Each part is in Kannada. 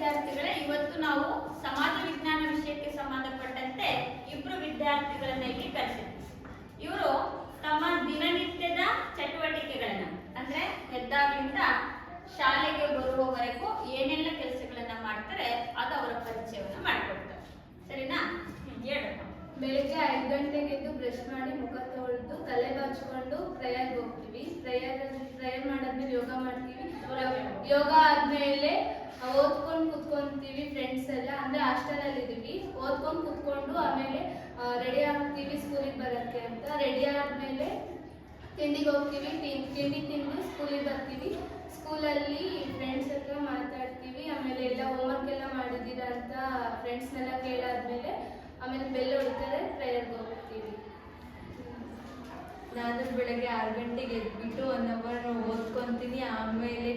ವಿದ್ಯಾರ್ಥಿಗಳೇ, ಇವತ್ತು ನಾವು ಸಮಾಜ ವಿಜ್ಞಾನ ವಿಷಯಕ್ಕೆ ಸಂಬಂಧಪಟ್ಟಂತೆ ಇಬ್ಬರು ವಿದ್ಯಾರ್ಥಿಗಳನ್ನ ಇಲ್ಲಿ ಕರೆಸಿದ್ವಿ. ಇವರು ತಮ್ಮ ದಿನನಿತ್ಯದ ಚಟುವಟಿಕೆಗಳನ್ನ ಅಂದ್ರೆ ಎದ್ದಾಗಲಿಂದ ಶಾಲೆಗೆ ಬರುವವರೆಗೂ ಏನೆಲ್ಲ ಕೆಲಸಗಳನ್ನ ಮಾಡ್ತಾರೆ ಅದು ಅವರ ಪರಿಚಯವನ್ನ ಮಾಡಿಕೊಡ್ತಾರೆ. ಸರಿನಾ? ಹೇಳೋಣ. ಬೆಳಿಗ್ಗೆ 5 ಗಂಟೆಗೆ ಎದ್ದು ಬ್ರಷ್ ಮಾಡಿ ಮುಖ ತೊಳೆದು ತಲೆ ಬಾಚಿಕೊಂಡು ಪ್ರೇಯರ್ಗೆ ಹೋಗ್ತೀವಿ. ಪ್ರೇಯರ್ ಮಾಡಾದ್ಮೇಲೆ ಯೋಗ ಮಾಡ್ತೀವಿ. ಯೋಗ ಆದ್ಮೇಲೆ ಓದ್ಕೊಂಡು ಕುತ್ಕೊಂತೀವಿ. ಫ್ರೆಂಡ್ಸ್ ಎಲ್ಲ ಅಂದ್ರೆ ಹಾಸ್ಟೆಲ್ ಅಲ್ಲಿ ಇದೀವಿ. ಓದ್ಕೊಂಡು ಕುತ್ಕೊಂಡು ಆಮೇಲೆ ರೆಡಿ ಆಗ್ತೀವಿ ಸ್ಕೂಲಿಗೆ ಬರೋಕ್ಕೆ ಅಂತ. ರೆಡಿ ಆದ್ಮೇಲೆ ತಿಂಡಿಗೆ ಹೋಗ್ತೀವಿ. ತಿಂಡಿ ತಿಂದು ಸ್ಕೂಲಿಗೆ ಬರ್ತೀವಿ. ಸ್ಕೂಲಲ್ಲಿ ಫ್ರೆಂಡ್ಸ್ ಹತ್ರ ಮಾತಾಡ್ತೀವಿ. ಆಮೇಲೆ ಎಲ್ಲ ಹೋಮ್ವರ್ಕ್ ಎಲ್ಲ ಮಾಡಿದ್ದೀರಾ ಅಂತ ಫ್ರೆಂಡ್ಸ್ನೆಲ್ಲ ಕೇಳಾದ್ಮೇಲೆ ಆಮೇಲೆ ಬೆಲ್ ಹೊಡಿತಾರೆ, ಪ್ರೇಯರ್ಗೆ ಹೋಗ್ತೀವಿ. ನಾನು ಬೆಳಗ್ಗೆ 6 ಗಂಟೆಗೆ ಎದ್ಬಿಟ್ಟು 1 ಅವರ್ ಓದ್ಕೊತೀನಿ. ಆಮೇಲೆ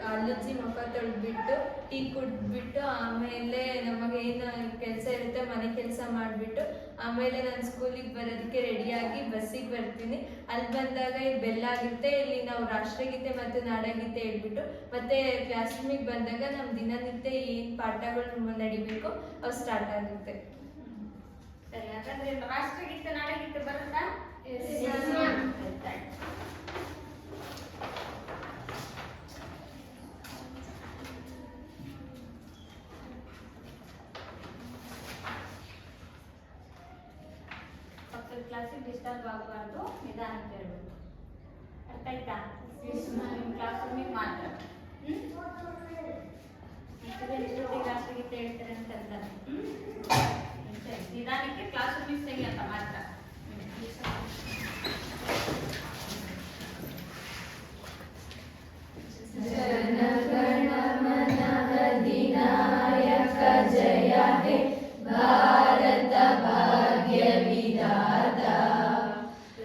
ಹಲ್ಲುಜ್ಜಿ ಮುಖ ತೊಳೆದ್ಬಿಟ್ಟು ಟೀ ಕುಡಿದ್ಬಿಟ್ಟು ಆಮೇಲೆ ನಮಗೇನು ಕೆಲಸ ಇರುತ್ತೆ ಮನೆ ಕೆಲಸ ಮಾಡಿಬಿಟ್ಟು ಆಮೇಲೆ ನಾನು ಸ್ಕೂಲಿಗೆ ಬರೋದಕ್ಕೆ ರೆಡಿಯಾಗಿ ಬಸ್ಸಿಗೆ ಬರ್ತೀನಿ. ಅಲ್ಲಿ ಬಂದಾಗ ಬೆಲ್ ಆಗುತ್ತೆ. ಇಲ್ಲಿ ನಾವು ರಾಷ್ಟ್ರಗೀತೆ ಮತ್ತು ನಾಡಗೀತೆ ಹೇಳ್ಬಿಟ್ಟು ಮತ್ತೆ ಕ್ಲಾಸ್ ರೂಮಿಗೆ ಬಂದಾಗ ನಮ್ಮ ದಿನನಿತ್ಯ ಏನು ಪಾಠಗಳು ನಡಿಬೇಕು ಅವು ಸ್ಟಾರ್ಟ್ ಆಗುತ್ತೆ. ಸರಿ, ಹಾಗಾದ್ರೆ ರಾಷ್ಟ್ರಗೀತೆ ನಾಡಗೀತೆ ಬರುತ್ತಾ? ಪಕ್ಕದ ಕ್ಲಾಸಿಗೆ ಡಿಸ್ಟರ್ಬ್ ಆಗಬಾರ್ದು, ನಿಧಾನಕ್ಕೆ ಹೇಳ್ಬೇಕು. ಅರ್ಥ ಆಯ್ತಾ? ಕ್ಲಾಸ್ ರೂಮಿಗೆ ಮಾತ್ರ ರಾಷ್ಟ್ರಗೀತೆ ಹೇಳ್ತಾರೆ ಅಂತ ಅಂತಾರೆ. ನಿಧಾನಕ್ಕೆ ಕ್ಲಾಸ್ ರೂಮಿಗೆ ಸರಿ ಅಂತ ಮಾತ್ರ. ಜನಗಣಮನಃ ಜಯ ಹೇ ಭಾರತ ಭಾಗ್ಯ ವಿಧಾತ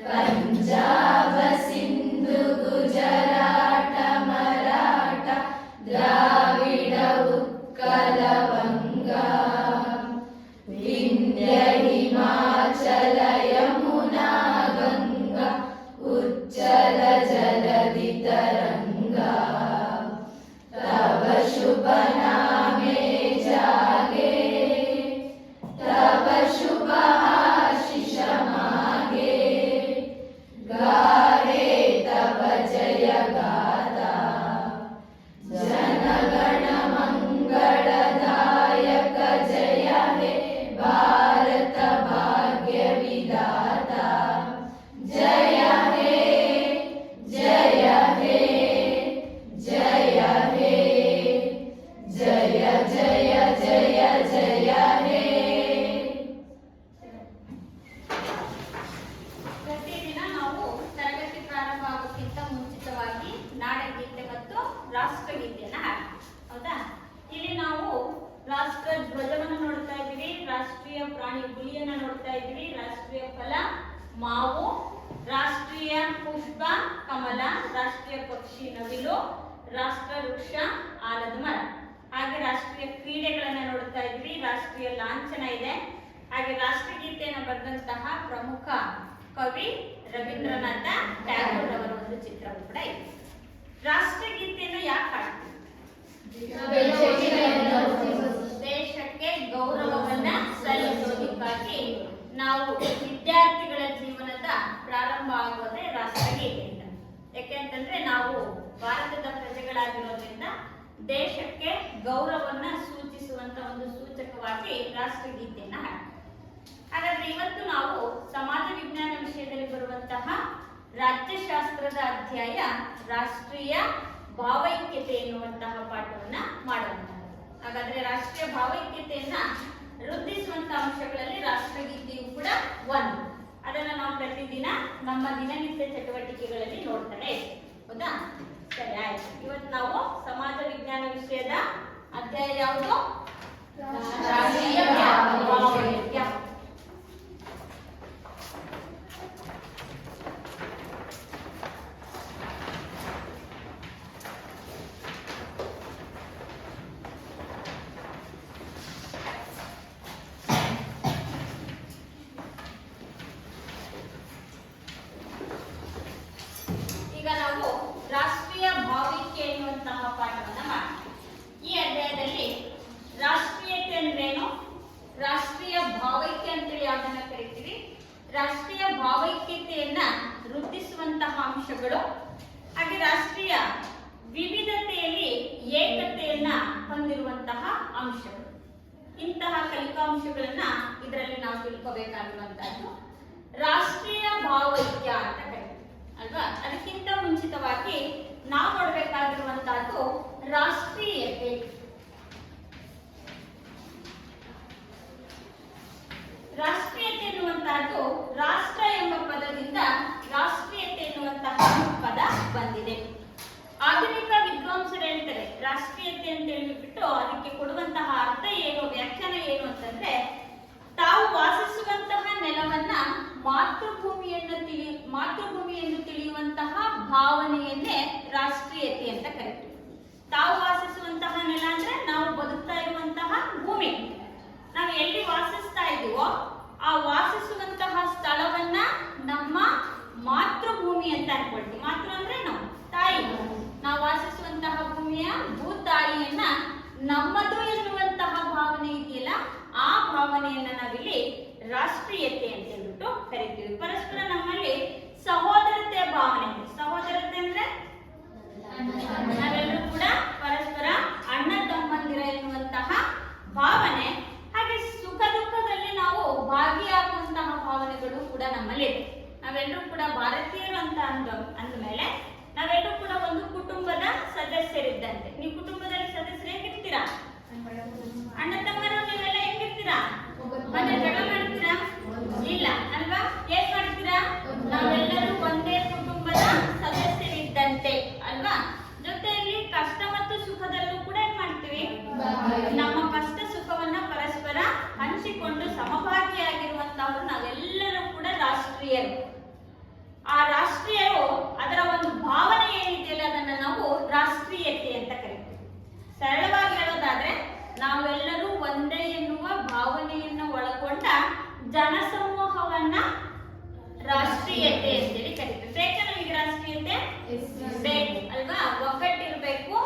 ಪಂಜಾಬ ಸಿಂಧು ಗುಜರಾಟ ಮರಾಠ ದ್ರಾವಿಡ ಉತ್ಕಲ ವಂಗ ವಿಂಧ್ಯ ಹಿಮಾಚಲ ಯಮುನಾ ಗಂಗಾ ಉಜ್ಜಲ ಜಲಧಿ ತರಂಗಾ तब शुभ नामे जागे तब शुभ आशीष मागे गाहे तब जय गाथा जनगण मंगलदायक जय हे भारत भाग्य विधाता जय हे जय हे जय हे जय जय जय जय हे. ಪ್ರತಿದಿನ ನಾವು ತರಗತಿ ಪ್ರಾರಂಭ ಆಗೋಕ್ಕಿಂತ ಮುಂಚಿತವಾಗಿ ನಾಡಗೀತೆ ಮತ್ತು ರಾಷ್ಟ್ರಗೀತೆಯನ್ನ ಹಾಡ್ತೀವಿ. ಹೌದಾ? ಇಲ್ಲಿ ನಾವು ರಾಷ್ಟ್ರ ಧ್ವಜವನ್ನು ನೋಡ್ತಾ ಇದ್ದೀವಿ, ರಾಷ್ಟ್ರೀಯ ಪ್ರಾಣಿ ಹುಲಿಯನ್ನ ನೋಡ್ತಾ ಇದ್ದೀವಿ, ರಾಷ್ಟ್ರೀಯ ಫಲ ಮಾವು, ರಾಷ್ಟ್ರೀಯ ಪುಷ್ಪ ಕಮಲ, ರಾಷ್ಟ್ರೀಯ ಪಕ್ಷಿ ನವಿಲು, ರಾಷ್ಟ್ರ ವೃಕ್ಷ ಆಲದ ಮರ. ಹಾಗೆ ರಾಷ್ಟ್ರೀಯ ಕ್ರೀಡೆಗಳನ್ನ ನೋಡ್ತಾ ಇದ್ವಿ, ರಾಷ್ಟ್ರೀಯ ಲಾಂಛನ ಇದೆ. ಹಾಗೆ ರಾಷ್ಟ್ರಗೀತೆಯನ್ನು ಬರೆದಂತಹ ಪ್ರಮುಖ ಕವಿ ರವೀಂದ್ರನಾಥ ಟ್ಯಾಗೋರ್ ಅವರ ಒಂದು ಚಿತ್ರವು ಕೂಡ ಇದೆ. ರಾಷ್ಟ್ರಗೀತೆಯನ್ನು ಯಾಕೆ ಹಾಡ್ತೀವಿ? ದೇಶಕ್ಕೆ ಗೌರವವನ್ನ ಸಲ್ಲಿಸೋದಕ್ಕಾಗಿ ನಾವು ವಿದ್ಯಾರ್ಥಿಗಳ ಜೀವನದ ಪ್ರಾರಂಭ ಆಗೋದೇ ರಾಷ್ಟ್ರಗೀತೆಯಿಂದ. ಯಾಕೆಂತಂದ್ರೆ ನಾವು ಭಾರತದ ಪ್ರಜೆಗಳಾಗಿರೋದ್ರಿಂದ ದೇಶಕ್ಕೆ ಗೌರವವನ್ನ ಸೂಚಿಸುವಂತ ಒಂದು ಸೂಚಕವಾಗಿ ರಾಷ್ಟ್ರಗೀತೆಯನ್ನ ಹಾಡ್ತೀವಿ. ಹಾಗಾದ್ರೆ ಇವತ್ತು ನಾವು ಸಮಾಜ ವಿಜ್ಞಾನ ವಿಷಯದಲ್ಲಿ ಬರುವಂತಹ ರಾಜ್ಯಶಾಸ್ತ್ರದ ಅಧ್ಯಾಯ ರಾಷ್ಟ್ರೀಯ ಭಾವೈಕ್ಯತೆ ಎನ್ನುವಂತಹ ಪಾಠವನ್ನ ಮಾಡುವಂತಹದ್ದು. ಹಾಗಾದ್ರೆ ರಾಷ್ಟ್ರೀಯ ಭಾವೈಕ್ಯತೆಯನ್ನ ವೃದ್ಧಿಸುವಂತಹ ಅಂಶಗಳಲ್ಲಿ ರಾಷ್ಟ್ರಗೀತೆಯು ಕೂಡ ಒಂದು. ಅದನ್ನ ನಾವು ಪ್ರತಿದಿನ ನಮ್ಮ ದಿನನಿತ್ಯ ಚಟುವಟಿಕೆಗಳಲ್ಲಿ ನೋಡ್ತಾನೆ ಇರ್ತೀವಿ. ಹೌದಾ? ಸರಿ, ಆಯ್ತು. ಇವತ್ತು ನಾವು ಸಮಾಜ ವಿಜ್ಞಾನ ವಿಷಯದ ಅಧ್ಯಾಯ ಯಾವುದು? ರಾಷ್ಟ್ರೀಯ ಭಾವೈಕ್ಯ. ಈಗ ನಾವು ರಾಷ್ಟ್ರೀಯ ಭಾವೈಕ್ಯ ಎನ್ನುವಂತಹ ಪಾಠವನ್ನ ಮಾಡ್ತೀವಿ. ಈ ಅಧ್ಯಾಯದಲ್ಲಿ ಹೊಂದಿರುವಂತಹ ಅಂಶಗಳು. ಇಂತಹ ಕಲಿಕಾಂಶಗಳನ್ನ ಇದರಲ್ಲಿ ನಾವು ತಿಳ್ಕೋಬೇಕಾಗಿರುವಂತಹದ್ದು ರಾಷ್ಟ್ರೀಯ ಭಾವೈಕ್ಯ ಅಂತ ಕರೀತೀವಿ ಅಲ್ವಾ. ಅದಕ್ಕಿಂತ ಮುಂಚಿತವಾಗಿ ನಾವು ನೋಡ್ಬೇಕಾಗಿರುವಂತಹದ್ದು ರಾಷ್ಟ್ರೀಯತೆ. ರಾಷ್ಟ್ರೀಯತೆ ಎನ್ನುವಂತಹದ್ದು ರಾಷ್ಟ್ರ ಎಂಬ ಪದದಿಂದ ರಾಷ್ಟ್ರೀಯತೆ ಎನ್ನುವಂತಹ ಪದ ಬಂದಿದೆ. ಆಧುನಿಕ ವಿದ್ವಾಂಸರು ಹೇಳ್ತಾರೆ ರಾಷ್ಟ್ರೀಯತೆ ಅಂತ ಹೇಳಿಬಿಟ್ಟು ಅದಕ್ಕೆ ಕೊಡುವಂತಹ ಅರ್ಥ ಏನು, ವ್ಯಾಖ್ಯಾನ ಏನು ಅಂತಂದ್ರೆ, ತಾವು ವಾಸಿಸುವಂತಹ ನೆಲವನ್ನ ಮಾತೃಭೂಮಿಯನ್ನು ತಿಳಿಯುವಂತಹ ಭಾವನೆಯನ್ನೇ ರಾಷ್ಟ್ರೀಯತೆ ಅಂತ ಕರೀತೀವಿ. ತಾವು ವಾಸಿಸುವಂತಹ ನೆಲ ಅಂದ್ರೆ ನಾವು ಬದುಕ್ತಾ ಇರುವಂತಹ ಭೂಮಿ. ನಾವು ಎಲ್ಲಿ ವಾಸಿಸ್ತಾ ಇದೀವೋ ಆ ವಾಸಿಸುವಂತಹ ಸ್ಥಳವನ್ನ ನಮ್ಮ ಮಾತೃಭೂಮಿ ಅಂತ ಅನ್ಕೊಳ್ತೀವಿ. ಮಾತೃ ಅಂದ್ರೆ ನಾವು ತಾಯಿ. ನಾವು ವಾಸಿಸುವಂತಹ ಭೂಮಿಯ ಭೂತಾಯಿಯನ್ನ ನಮ್ಮದು ಎನ್ನುವಂತಹ ಭಾವನೆ ಇದೆಯಲ್ಲ, ಆ ಭಾವನೆಯನ್ನ ನಾವಿಲ್ಲಿ ರಾಷ್ಟ್ರೀಯತೆ ಅಂತ ಹೇಳ್ಬಿಟ್ಟು ಕರಿತೀವಿ. ಪರಸ್ಪರ ನಮ್ಮಲ್ಲಿ ಸಹೋದರತೆಯ ಭಾವನೆ. ಸಹೋದರತೆ ಅಂದ್ರೆ ನಾವೆಲ್ಲರೂ ಕೂಡ ಪರಸ್ಪರ ಅಣ್ಣ ತಮ್ಮಂದಿರ ಎನ್ನುವಂತಹ ಭಾವನೆ. ಹಾಗೆ ಸುಖ ದುಃಖದಲ್ಲಿ ನಾವು ಭಾಗಿಯಾಗುವಂತಹ ಭಾವನೆಗಳು ಕೂಡ ನಮ್ಮಲ್ಲಿ ಇದೆ. ನಾವೆಲ್ಲರೂ ಕೂಡ ಭಾರತೀಯರು ಅಂತ ಅಂದಮೇಲೆ ನಾವೆಲ್ಲರೂ ಕೂಡ ಒಂದು ಕುಟುಂಬದ ಸದಸ್ಯರಿದ್ದಂತೆ. ನೀವು ಕುಟುಂಬದಲ್ಲಿ ಸದಸ್ಯರು ಹೇಗಿರ್ತೀರಾ? ಅಣ್ಣ ತಮ್ಮರು ನೀವೆಲ್ಲ ಹೇಗಿರ್ತೀರಾ? ಮನೆ ಜಗಳ ಮಾಡ್ತೀರಾ? ಇಲ್ಲ ಅಲ್ವಾ? ಏನ್ ಮಾಡ್ತೀರಾ? ನಾವೆಲ್ಲರೂ ಒಂದೇ ಕುಟುಂಬದ ಸದಸ್ಯರಿದ್ದಂತೆ ಅಲ್ವಾ. ಜೊತೆಯಲ್ಲಿ ಕಷ್ಟ ಮತ್ತು ಸುಖದಲ್ಲೂ ಕೂಡ ಏನ್ ಮಾಡ್ತೀವಿ? ನಮ್ಮ ಕಷ್ಟ ಸುಖವನ್ನ ಪರಸ್ಪರ ಹಂಚಿಕೊಂಡು ಸಮಭಾಗಿಯಾಗಿರುವಂತಹವರು ನಾವೆಲ್ಲರೂ ಕೂಡ ರಾಷ್ಟ್ರೀಯರು. ಆ ರಾಷ್ಟ್ರೀಯರು ಅದರ ಒಂದು ಭಾವನೆ ಏನಿದೆಯಲ್ಲ ಅದನ್ನ ನಾವು ರಾಷ್ಟ್ರೀಯತೆ ಅಂತ ಕರಿತೀವಿ. ಸರಳವಾಗಿ ಹೇಳೋದಾದ್ರೆ ನಾವೆಲ್ಲರೂ ಒಂದೇ ಎನ್ನುವ ಭಾವನೆಯನ್ನ ಒಳಗೊಂಡ ಜನಸಮೂಹವನ್ನ ರಾಷ್ಟ್ರೀಯತೆ ಅಂತೇಳಿ ಕರಿತೀವಿ. ಬೇಕಾ ನಮಗೆ ರಾಷ್ಟ್ರೀಯತೆ? ಬೇಕು ಅಲ್ವಾ. ಒಗ್ಗಟ್ಟಿರ್ಬೇಕು.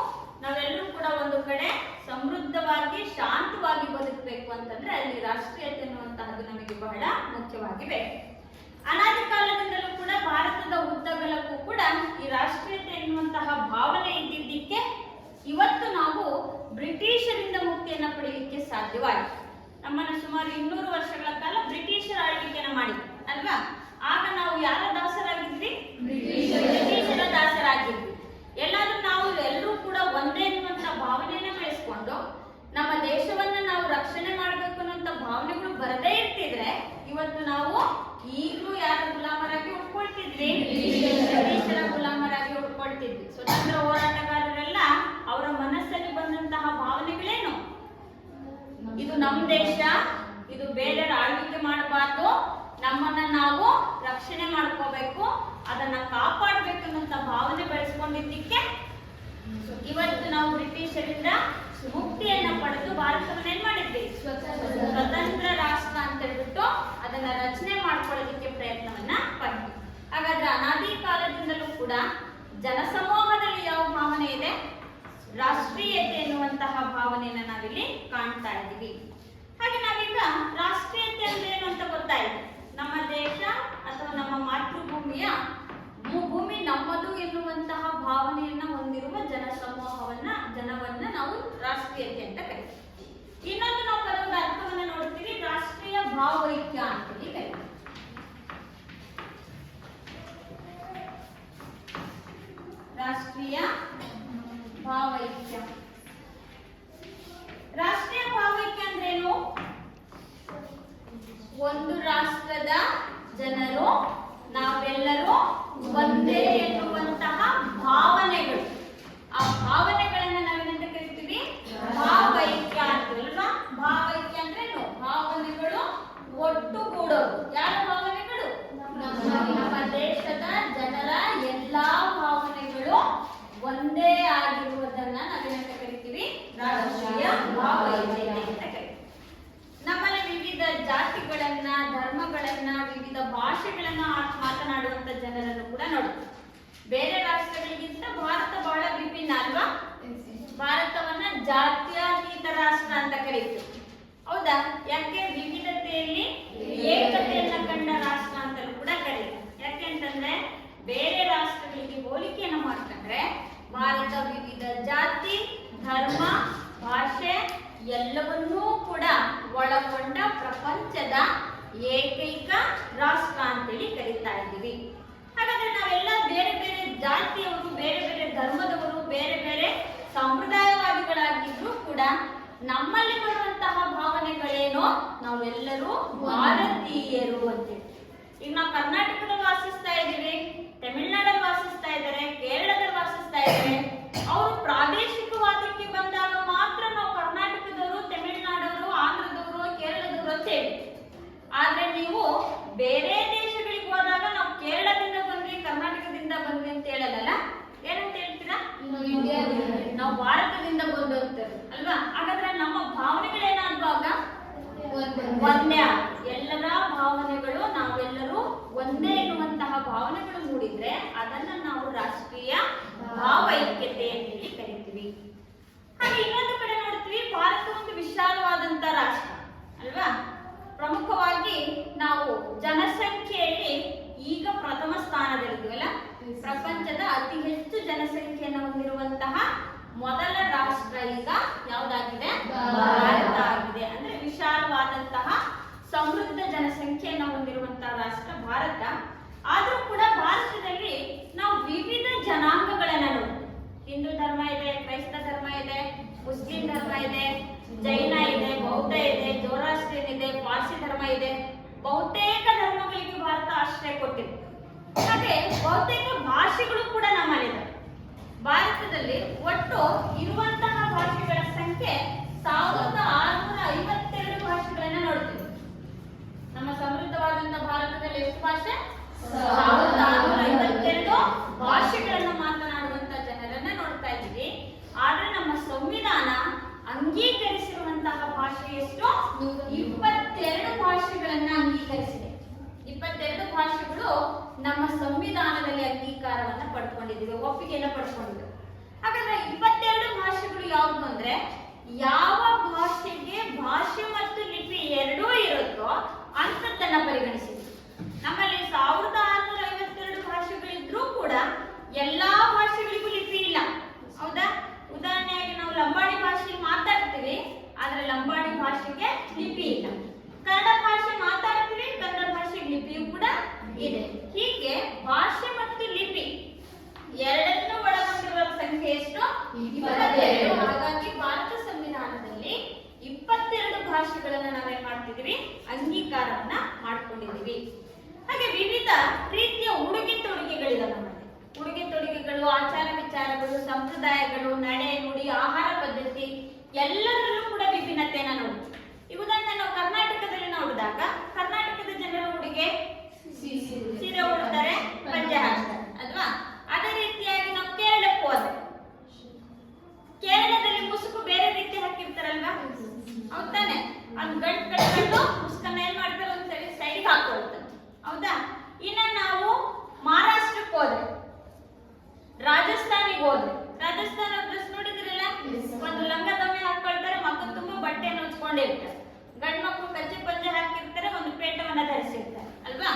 ನಾವೆಲ್ಲರೂ ಕೂಡ ಒಂದು ಕಡೆ ಸಮೃದ್ಧವಾಗಿ ಶಾಂತವಾಗಿ ಬದುಕಬೇಕು ಅಂತಂದ್ರೆ ಅಲ್ಲಿ ರಾಷ್ಟ್ರೀಯತೆ ಎನ್ನುವಂತಹದ್ದು ನಮಗೆ ಬಹಳ ಮುಖ್ಯವಾಗಿ ಬೇಕು. ಅನಾದಿ ಕಾಲದಿಂದಲೂ ಕೂಡ ಭಾರತದ ಉದ್ದಗಲಕ್ಕೂ ಕೂಡ ಈ ರಾಷ್ಟ್ರೀಯತೆ ಎನ್ನುವಂತಹ ಭಾವನೆ ಇದ್ದಿದ್ದಕ್ಕೆ ಇವತ್ತು ನಾವು ಬ್ರಿಟಿಷರಿಂದ ಮುಕ್ತಿಯನ್ನ ಪಡೆಯಲಿಕ್ಕೆ ಸಾಧ್ಯವಾಯಿತು. ನಮ್ಮನ್ನು ಸುಮಾರು 200 ವರ್ಷಗಳ ಕಾಲ ಬ್ರಿಟಿಷರ ಆಳ್ವಿಕೆಯನ್ನ ಮಾಡಿದ್ರು ಅಲ್ವಾ. ಆಗ ನಾವು ಯಾರ ದಾಸರಾಗಿದ್ವಿ? ಬ್ರಿಟಿಷರ ದಾಸರಾಗಿದ್ವಿ. ಎಲ್ಲಾದ್ರೂ ನಾವು ಎಲ್ಲರೂ ಕೂಡ ಒಂದೇ ಎನ್ನುವಂತ ಭಾವನೆಯನ್ನ ಬೆಳೆಸ್ಕೊಂಡು ನಮ್ಮ ದೇಶವನ್ನ ನಾವು ರಕ್ಷಣೆ ಮಾಡಬೇಕು ಅನ್ನುವಂತ ಭಾವನೆಗಳು ಬರದೇ ಇರ್ತಿದ್ರೆ ಇವತ್ತು ನಾವು ಈಗಲೂ ಯಾರ ಗುಲಾಮರಾಗಿ ಉಟ್ಕೊಳ್ತಿದ್ವಿ? ಬ್ರಿಟಿಷರ ಗುಲಾಮರಾಗಿ ಉಟ್ಕೊಳ್ತಿದ್ವಿ. ಸ್ವತಂತ್ರ ಹೋರಾಟಗಾರರೆಲ್ಲ ಅವರ ಮನಸ್ಸಲ್ಲಿ ಬಂದಂತಹ ಭಾವನೆಗಳೇನು? ಇದು ನಮ್ಮ ದೇಶ, ಇದು ಬೇರೆಯವ್ರ ಆಳ್ವಿಕೆ ಮಾಡಬಾರ್ದು, ನಮ್ಮನ್ನ ನಾವು ರಕ್ಷಣೆ ಮಾಡ್ಕೋಬೇಕು, ಅದನ್ನ ಕಾಪಾಡಬೇಕು ಅನ್ನೋಂತ ಭಾವನೆ ಬೆಳೆಸ್ಕೊಂಡಿದ್ದಕ್ಕೆ ಇವತ್ತು ನಾವು ಬ್ರಿಟಿಷರಿಂದ ಮುಕ್ತಿಯನ್ನ ಪಡೆದು ಭಾರತವನ್ನ ಏನ್ ಮಾಡಿದ್ವಿ? ಸ್ವತಂತ್ರ ರಾಷ್ಟ್ರ ಅಂತ ಹೇಳ್ಬಿಟ್ಟು ಅದನ್ನ ರಚನೆ ಮಾಡ್ಕೊಳ್ಳೋದಕ್ಕೆ ಪ್ರಯತ್ನವನ್ನ ಪಡ್ತೀವಿ. ಹಾಗಾದ್ರೆ ಅನಾದಿ ಕಾಲದಿಂದಲೂ ಕೂಡ ಜನಸಮೂಹದಲ್ಲಿ ಯಾವ ಭಾವನೆ ಇದೆ? ರಾಷ್ಟ್ರೀಯತೆ ಎನ್ನುವಂತಹ ಭಾವನೆಯನ್ನ ನಾವಿಲ್ಲಿ ಕಾಣ್ತಾ ಇದ್ದೀವಿ. ಹಾಗೆ ನಾವೀಗ ರಾಷ್ಟ್ರೀಯತೆ ಅಂದ್ರೆ ಏನು ಅಂತ ಗೊತ್ತಾಯ್ತು. ನಮ್ಮ ದೇಶ ಅಥವಾ ನಮ್ಮ ಮಾತೃಭೂಮಿಯ ಭೂಮಿ ನಮ್ಮದು ಎನ್ನುವಂತಹ ಭಾವನೆಯನ್ನ ಹೊಂದಿರುವ ಜನವನ್ನ ನಾವು ರಾಷ್ಟ್ರೀಯತೆ ಅಂತ ಕರಿತೀವಿ. ಇನ್ನೊಂದು ನಾವು ಪದದ ಅರ್ಥವನ್ನ ನೋಡ್ತೀವಿ, ರಾಷ್ಟ್ರೀಯ ಭಾವೈಕ್ಯ ಅಂತ ಕರಿತೀವಿ. ರಾಷ್ಟ್ರೀಯ ಭಾವೈಕ್ಯ. ರಾಷ್ಟ್ರೀಯ ಭಾವೈಕ್ಯ ಅಂದ್ರೇನು? ಒಂದು ರಾಷ್ಟ್ರದ ಜನರು ನಾವೆಲ್ಲರೂ ಒಂದೇ ಎನ್ನುವಂತಹ ಭಾವನೆಗಳು. ಆ ಭಾವನೆಗಳನ್ನ ನಾವೇನಂತ ಕರಿತೀವಿ? ಭಾವೈಕ್ಯ ಅಂತೀವಲ್ವಾ. ಭಾವೈಕ್ಯ ಅಂದ್ರೇನು? ಭಾವನೆಗಳು ಒಟ್ಟುಗೂಡೋದು. ಯಾರ ಭಾವನೆಗಳು? ನಮ್ಮ ದೇಶದ ಜನರ ಎಲ್ಲಾ ಭಾವನೆಗಳು ಒಂದೇ ಆಗಿರುವುದನ್ನ ನಾವೇನಂತ ಕರಿತೀವಿ? ರಾಷ್ಟ್ರೀಯ ಭಾವೈಕ್ಯ ಅಂತ ಕರಿತೀವಿ. ನಮ್ಮಲ್ಲಿ ವಿವಿಧ ಜಾತಿಗಳನ್ನ, ಧರ್ಮಗಳನ್ನ, ವಿವಿಧ ಭಾಷೆಗಳನ್ನ ಮಾತನಾಡುವಂತ ಜನರನ್ನು ಕೂಡ ನೋಡ್ತೀವಿ. ಬೇರೆ ರಾಷ್ಟ್ರಗಳಿಗಿಂತ ಭಾರತ ಬಹಳ ವಿಭಿನ್ನ ಅಲ್ವಾ. ಭಾರತವನ್ನ ಜಾತ್ಯತೀತ ರಾಷ್ಟ್ರ ಅಂತ ಕರೀತೀವಿ, ಹೌದಾ? ಯಾಕೆ? ವಿವಿಧತೆಯಲ್ಲಿ ಏಕತೆಯನ್ನ ಕಂಡ ರಾಷ್ಟ್ರ ಅಂತಲೂ ಕೂಡ ಕರೀತೀವಿ. ಯಾಕೆ ಅಂತಂದ್ರೆ ಬೇರೆ ರಾಷ್ಟ್ರಗಳಿಗೆ ಹೋಲಿಕೆಯನ್ನ ಮಾಡ್ಕೊಂಡ್ರೆ ಭಾರತ ವಿವಿಧ ಜಾತಿ, ಧರ್ಮ, ಭಾಷೆ ಎಲ್ಲವನ್ನೂ ಕೂಡ ಒಳಗೊಂಡ ಪ್ರಪಂಚದ ಏಕೈಕ ರಾಷ್ಟ್ರ ಅಂತೇಳಿ ಕರೀತಾ ಇದ್ದೀವಿ. ಹಾಗಾದ್ರೆ ನಾವೆಲ್ಲ ಬೇರೆ ಬೇರೆ ಜಾತಿಯವರು, ಬೇರೆ ಬೇರೆ ಧರ್ಮದವರು, ಬೇರೆ ಬೇರೆ ಸಂಪ್ರದಾಯವಾದಿಗಳಾಗಿದ್ರು ಕೂಡ ನಮ್ಮಲ್ಲಿ ಬರುವಂತಹ ಭಾವನೆಗಳೇನೋ ನಾವೆಲ್ಲರೂ ಭಾರತೀಯರು ಅಂತೇಳಿ. ಈಗ ನಾವು ಕರ್ನಾಟಕದಲ್ಲಿ ವಾಸಿಸ್ತಾ ಇದ್ದೀವಿ, ತಮಿಳುನಾಡಲ್ಲಿ ವಾಸಿಸ್ತಾ ಇದ್ದಾರೆ, ಕೇರಳದಲ್ಲಿ ವಾಸಿಸ್ತಾ ಇದ್ದಾರೆ. ಅವರು ಪ್ರಾದೇಶಿಕವಾದಕ್ಕೆ ಬಂದಾಗ ಮಾತ್ರ ನಾವು ಕರ್ನಾಟಕದವರು, ತಮಿಳುನಾಡವರು, ಆಂಧ್ರದವರು, ಕೇರಳದವರು ಅಂತ ಹೇಳಿ. ಆದ್ರೆ ನೀವು ಬೇರೆ ದೇಶಗಳಿಗೆ ಹೋದಾಗ ನಾವು ಕೇರಳದಿಂದ ಬಂದ್ವಿ, ಕರ್ನಾಟಕದಿಂದ ಬಂದ್ವಿ ಅಂತ ಹೇಳೋದಲ್ಲ, ಏನಂತ ಹೇಳ್ತೀರಾ? ನಾವು ಭಾರತದಿಂದ ಬಂದಂತರು ಅಲ್ವಾ? ಹಾಗಾದ್ರೆ ನಮ್ಮ ಭಾವನೆಗಳೇನಾಗುವಾಗ ಒಂದೇ, ಎಲ್ಲರ ಭಾವನೆಗಳು ನಾವೆಲ್ಲರೂ ಒಂದೇ ಎನ್ನುವಂತಹ ಭಾವನೆಗಳು ಮೂಡಿದ್ರೆ ಅದನ್ನ ನಾವು ರಾಷ್ಟ್ರೀಯ ಭಾವೈಕ್ಯತೆ ಅಂತ ಕರಿತೀವಿ. ಹಾಗೆ ಇನ್ನೊಂದು ಕಡೆ ನೋಡ್ತೀವಿ, ಭಾರತ ಒಂದು ವಿಶಾಲವಾದಂತ ರಾಷ್ಟ್ರ ಅಲ್ವಾ? ಪ್ರಮುಖವಾಗಿ ನಾವು ಜನಸಂಖ್ಯೆಯಲ್ಲಿ ಈಗ ಪ್ರಥಮ ಸ್ಥಾನದಲ್ಲಿದ್ದೀವಲ್ಲ, ಪ್ರಪಂಚದ ಅತಿ ಹೆಚ್ಚು ಜನಸಂಖ್ಯೆಯನ್ನು ಹೊಂದಿರುವಂತಹ ಮೊದಲ ರಾಷ್ಟ್ರ ಈಗ ಯಾವ್ದಾಗಿದೆ? ಭಾರತ ಆಗಿದೆ. ಅಂದ್ರೆ ವಿಶಾಲವಾದಂತಹ ಸಮೃದ್ಧ ಜನಸಂಖ್ಯೆಯನ್ನು ಹೊಂದಿರುವಂತಹ ರಾಷ್ಟ್ರ ಭಾರತ. ಆದ್ರೂ ಕೂಡ ಭಾರತದಲ್ಲಿ ನಾವು ವಿವಿಧ ಜನಾಂಗಗಳನ್ನ ನೋಡ್ತೀವಿ. ಹಿಂದೂ ಧರ್ಮ ಇದೆ, ಕ್ರೈಸ್ತ ಧರ್ಮ ಇದೆ, ಮುಸ್ಲಿಂ ಧರ್ಮ ಇದೆ, ಜೈನ ಇದೆ, ಬೌದ್ಧ ಇದೆ, ಜೋರಾಸ್ಟ್ರಿಯನ್ ಇದೆ, ಪಾರ್ಸಿ ಧರ್ಮ ಇದೆ. ಬಹುತೇಕ ಧರ್ಮಗಳಿಗೆ ಭಾರತ ಆಶ್ರಯ ಕೊಟ್ಟಿದೆ. ಹಾಗೆ ಬಹುತೇಕ ಭಾಷೆಗಳು ಕೂಡ ನಮ್ಮಲ್ಲಿದೆ. ಭಾರತದಲ್ಲಿ ಒಟ್ಟು ಇರುವಂತಹ ಭಾಷೆಗಳ ಸಂಖ್ಯೆ 1652 ಭಾಷೆಗಳನ್ನ ನೋಡ್ತೀವಿ. ನಮ್ಮ ಸಮೃದ್ಧವಾದಂತಹ ಭಾರತದಲ್ಲಿ ಎಷ್ಟು ಭಾಷೆ? 1652 ಭಾಷೆಗಳನ್ನು ಮಾತನಾಡುವಂತ ಜನರನ್ನ ನೋಡ್ತಾ ಇದ್ದೀವಿ. ಆದ್ರೆ ನಮ್ಮ ಸಂವಿಧಾನ ಅಂಗೀಕರಿಸಿರುವಂತಹ ಭಾಷೆ ಎಷ್ಟು? 22 ಭಾಷೆಗಳನ್ನ ಅಂಗೀಕರಿಸಿದೆ. 22 ಭಾಷೆಗಳು ನಮ್ಮ ಸಂವಿಧಾನದಲ್ಲಿ ಅಂಗೀಕಾರವನ್ನ ಪಡ್ಕೊಂಡಿದ್ದೀವಿ, ಒಪ್ಪಿಗೆಯನ್ನ ಪಡ್ಕೊಂಡಿದ್ದೀವಿ. ಹಾಗಾದ್ರೆ 22 ಭಾಷೆಗಳು ಯಾವುದು ಅಂದ್ರೆ, ಯಾವ ಭಾಷೆಗೆ ಭಾಷೆ ಮತ್ತು ಲಿಪಿ ಎರಡೂ ಇರುತ್ತೋ ಅಂತದನ್ನ ಪರಿಗಣಿಸಿದ್ವಿ. ನಮ್ಮಲ್ಲಿ 1652 ಭಾಷೆಗಳಿದ್ರೂ ಕೂಡ ಎಲ್ಲಾ ಭಾಷೆಗಳಿಗೂ ಲಿಪಿ ಇಲ್ಲ, ಹೌದಾ? ಉದಾಹರಣೆಯಾಗಿ ನಾವು ಲಂಬಾಣಿ ಭಾಷೆ ಮಾತಾಡ್ತೀವಿ, ಆದ್ರೆ ಲಂಬಾಣಿ ಭಾಷೆಗೆ ಲಿಪಿ ಇಲ್ಲ. ಕನ್ನಡ ಭಾಷೆ ಮಾತಾಡ್ತೀವಿ, ಕನ್ನಡ ಭಾಷೆಗೆ ಲಿಪಿಯೂ ಕೂಡ ಇದೆ. ಹೀಗೆ ಭಾಷೆ ಮತ್ತು ಲಿಪಿ ಎರಡನ್ನೂ ಒಳಗೊಂಡಿರುವ ಸಂಖ್ಯೆ ಎಷ್ಟು? 22. ಹಾಗಾಗಿ ಭಾರತ ಸಂವಿಧಾನದಲ್ಲಿ 22 ಭಾಷೆಗಳನ್ನ ನಾವೇನ್ ಮಾಡ್ತಿದೀವಿ? ಅಂಗೀಕಾರವನ್ನ ಮಾಡ್ಕೊಂಡಿದೀವಿ. ಹಾಗೆ ವಿವಿಧ ರೀತಿಯ ಉಡುಗೆ ತೊಡುಗೆಗಳಿದಾವೆ ನಮ್ಮಲ್ಲಿ. ಉಡುಗೆ ತೊಡುಗೆಗಳು, ಆಚಾರ ವಿಚಾರಗಳು, ಸಂಪ್ರದಾಯಗಳು, ನಡೆ ನುಡಿ, ಆಹಾರ ಪದ್ಧತಿ ಎಲ್ಲದರಲ್ಲೂ ಕೂಡ ವಿಭಿನ್ನತೆಯನ್ನ ನೋಡ್ತೀವಿ. ಈಗ ಉದಾಹರಣೆ ನಾವು ಕರ್ನಾಟಕದಲ್ಲಿ ನೋಡಿದಾಗ ಕರ್ನಾಟಕದ ಜನರ ಉಡುಗೆ ಸೀರೆ ಉಡ್ತಾರೆ, ಪಂಚೆ ಹಾಕ್ತಾರೆ ಅಲ್ವಾ? ಅದೇ ರೀತಿಯಾಗಿ ನಾವು ಕೇರಳಕ್ಕೆ ಹೋದ್ರೆ ಕೇರಳದಲ್ಲಿ ಮುಸುಕು ಬೇರೆ ರೀತಿ ಹಾಕಿರ್ತಾರಲ್ವಾ, ಹೌದಾನೆ? ಅದು ಗಂಟು ಕಟ್ಕೊಂಡು ಮುಸುಕನ್ನ ಏನ್ ಮಾಡ್ತಾರೆ, ಒಂದ್ಸರಿ ಸೈಡ್ ಹಾಕೊಳ್ತಾರೆ, ಹೌದಾ? ಇನ್ನ ನಾವು ಮಹಾರಾಷ್ಟ್ರಕ್ಕೆ ಹೋದ್ರೆ, ರಾಜಸ್ಥಾನಿಗೆ ಹೋದ್ರೆ, ರಾಜಸ್ಥಾನ ಡ್ರೆಸ್ ನೋಡಿದ್ರಲ್ಲ, ಒಂದು ಲಂಗ ದಮ್ಮೆ ಹಾಕೊಳ್ತಾರೆ, ಮಕ್ಕಳು ತುಂಬಾ ಬಟ್ಟೆಯನ್ನು ಹಚ್ಕೊಂಡಿರ್ತಾರೆ, ಗಂಡು ಮಕ್ಕಳು ಕಚ್ಚೆ ಪಂಚೆ ಹಾಕಿರ್ತಾರೆ, ಒಂದು ಪೇಟವನ್ನ ಧರಿಸಿರ್ತಾರೆ ಅಲ್ವಾ?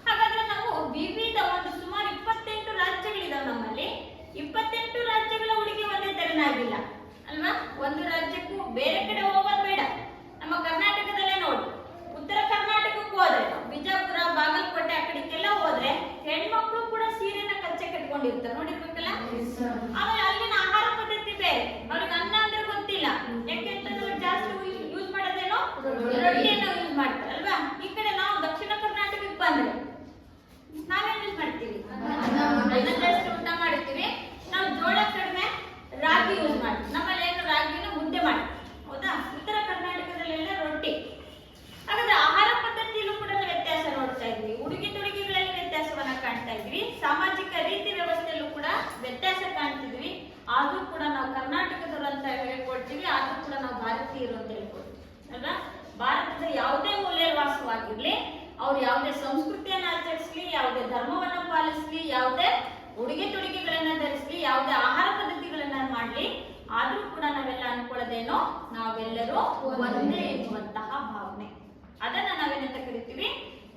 ಹಾಗಾದ್ರೆ ನಾವು ವಿವಿಧ ಒಂದು ಸುಮಾರು 28 ರಾಜ್ಯಗಳಿದಾವೆ ನಮ್ಮಲ್ಲಿ. 28 ರಾಜ್ಯಗಳ ಉಡುಗೆ ಒಂದೇ ತೆರನಾಗಿಲ್ಲ ಅಲ್ವಾ? ಒಂದು ರಾಜ್ಯಕ್ಕೂ ಬೇರೆ ಕಡೆ ಹೋಗೋದು ಬೇಡ, ನಮ್ಮ ಕರ್ನಾಟಕದಲ್ಲೇ ನೋಡಿ. ಉತ್ತರ ಕರ್ನಾಟಕಕ್ಕೆ ಹೋದ್ರೆ, ಬಿಜಾಪುರ, ಬಾಗಲಕೋಟೆ ಆ ಕಡೆಗೆಲ್ಲ ಹೋದ್ರೆ ಹೆಣ್ಮಕ್ಳು ಕೂಡ ಸೀರೆನ ಕಚ್ಚೆ ಕಟ್ಕೊಂಡಿರ್ತಾರೆ, ನೋಡಿರ್ಬೇಕಲ್ಲ? ಆಮೇಲೆ ಅಲ್ಲಿನ ಆಹಾರ ಪದ್ಧತಿ ಬೇರೆ, ಅವ್ರಿಗೆ ಅನ್ನ ಅಂದ್ರೆ ಗೊತ್ತಿಲ್ಲ. ಯಾಕೆಂತಂದ್ರೆ ಜಾಸ್ತಿ ಯೂಸ್ ಮಾಡೋದೇನೋ ರೊಟ್ಟಿಯನ್ನು ಯೂಸ್ ಮಾಡ್ತಾರೆ ಅಲ್ವಾ? ಈ ಕಡೆ ನಾವು ದಕ್ಷಿಣ ಕರ್ನಾಟಕಕ್ಕೆ ಬಂದ್ರೆ ನಾವೇನ್ ಯೂಸ್ ಮಾಡ್ತೀವಿ? ಅನ್ನ ಜಾಸ್ತಿ ಊಟ ಮಾಡ್ತೀವಿ. ನಾವು ಜೋಳ ಕಡಿಮೆ, ರಾಗಿ ಯೂಸ್ ಮಾಡ್ತೀವಿ. ನಮ್ಮಲ್ಲಿ ಏನು ರಾಗಿನ ಮುದ್ದೆ ಮಾಡ್ತೀವಿ, ಹೌದಾ? ಉತ್ತರ ಕರ್ನಾಟಕದಲ್ಲೆಲ್ಲ ರೊಟ್ಟಿ. ಹಾಗಾದ್ರೆ ಆಹಾರ ಪದ್ಧತಿಯಲ್ಲೂ ಕೂಡ ವ್ಯತ್ಯಾಸ ನೋಡ್ತಾ ಇದ್ವಿ, ಉಡುಗೆ ತೊಡುಗೆಗಳಲ್ಲಿ ವ್ಯತ್ಯಾಸವನ್ನ ಕಾಣ್ತಾ ಇದ್ವಿ, ಸಾಮಾಜಿಕ ರೀತಿ ವ್ಯವಸ್ಥೆಯಲ್ಲೂ ಕೂಡ ವ್ಯತ್ಯಾಸ ಕಾಣ್ತಿದ್ವಿ. ಆದ್ರೂ ಕೂಡ ನಾವು ಕರ್ನಾಟಕದವರು ಅಂತ ಹೇಳ್ಕೊಳ್ತೀವಿ, ಆದ್ರೂ ಕೂಡ ನಾವು ಭಾರತೀಯರು ಅಂತ ಹೇಳ್ಕೊಳ್ತೀವಿ ಅಲ್ವಾ? ಭಾರತದ ಯಾವುದೇ ಮೂಲೆಯಲ್ಲಿ ವಾಸವಾಗಿರ್ಲಿ, ಅವ್ರು ಯಾವುದೇ ಸಂಸ್ಕೃತಿಯನ್ನ ಆಚರಿಸ್ಲಿ, ಯಾವುದೇ ಧರ್ಮವನ್ನ ಪಾಲಿಸ್ಲಿ, ಯಾವುದೇ ಉಡುಗೆ ತೊಡುಗೆಗಳನ್ನ ಧರಿಸ್ಲಿ, ಯಾವುದೇ ಆಹಾರ ಪದ್ಧತಿಗಳನ್ನ ಮಾಡ್ಲಿ, ಆದ್ರೂ ಕೂಡ ನಾವೆಲ್ಲ ಅನ್ಕೊಳ್ಳೋದೇನೋ ನಾವೆಲ್ಲರೂ ಒಂದೇ ಎನ್ನುವಂತಹ ಭಾವನೆ. ಅದನ್ನ ನಾವೇನಂತ ಕರಿತೀವಿ?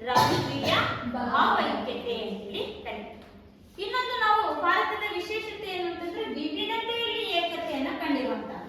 ರಾಷ್ಟ್ರೀಯ ಭಾವೈಕ್ಯತೆ ಅಂತೇಳಿ ಕರಿತೀವಿ. ಇನ್ನೊಂದು ನಾವು ಭಾರತದ ವಿಶೇಷತೆ ಏನು ಅಂತಂದ್ರೆ ವಿವಿಧತೆಯಲ್ಲಿ ಏಕತೆಯನ್ನ ಕಂಡಿರುವಂತಹ.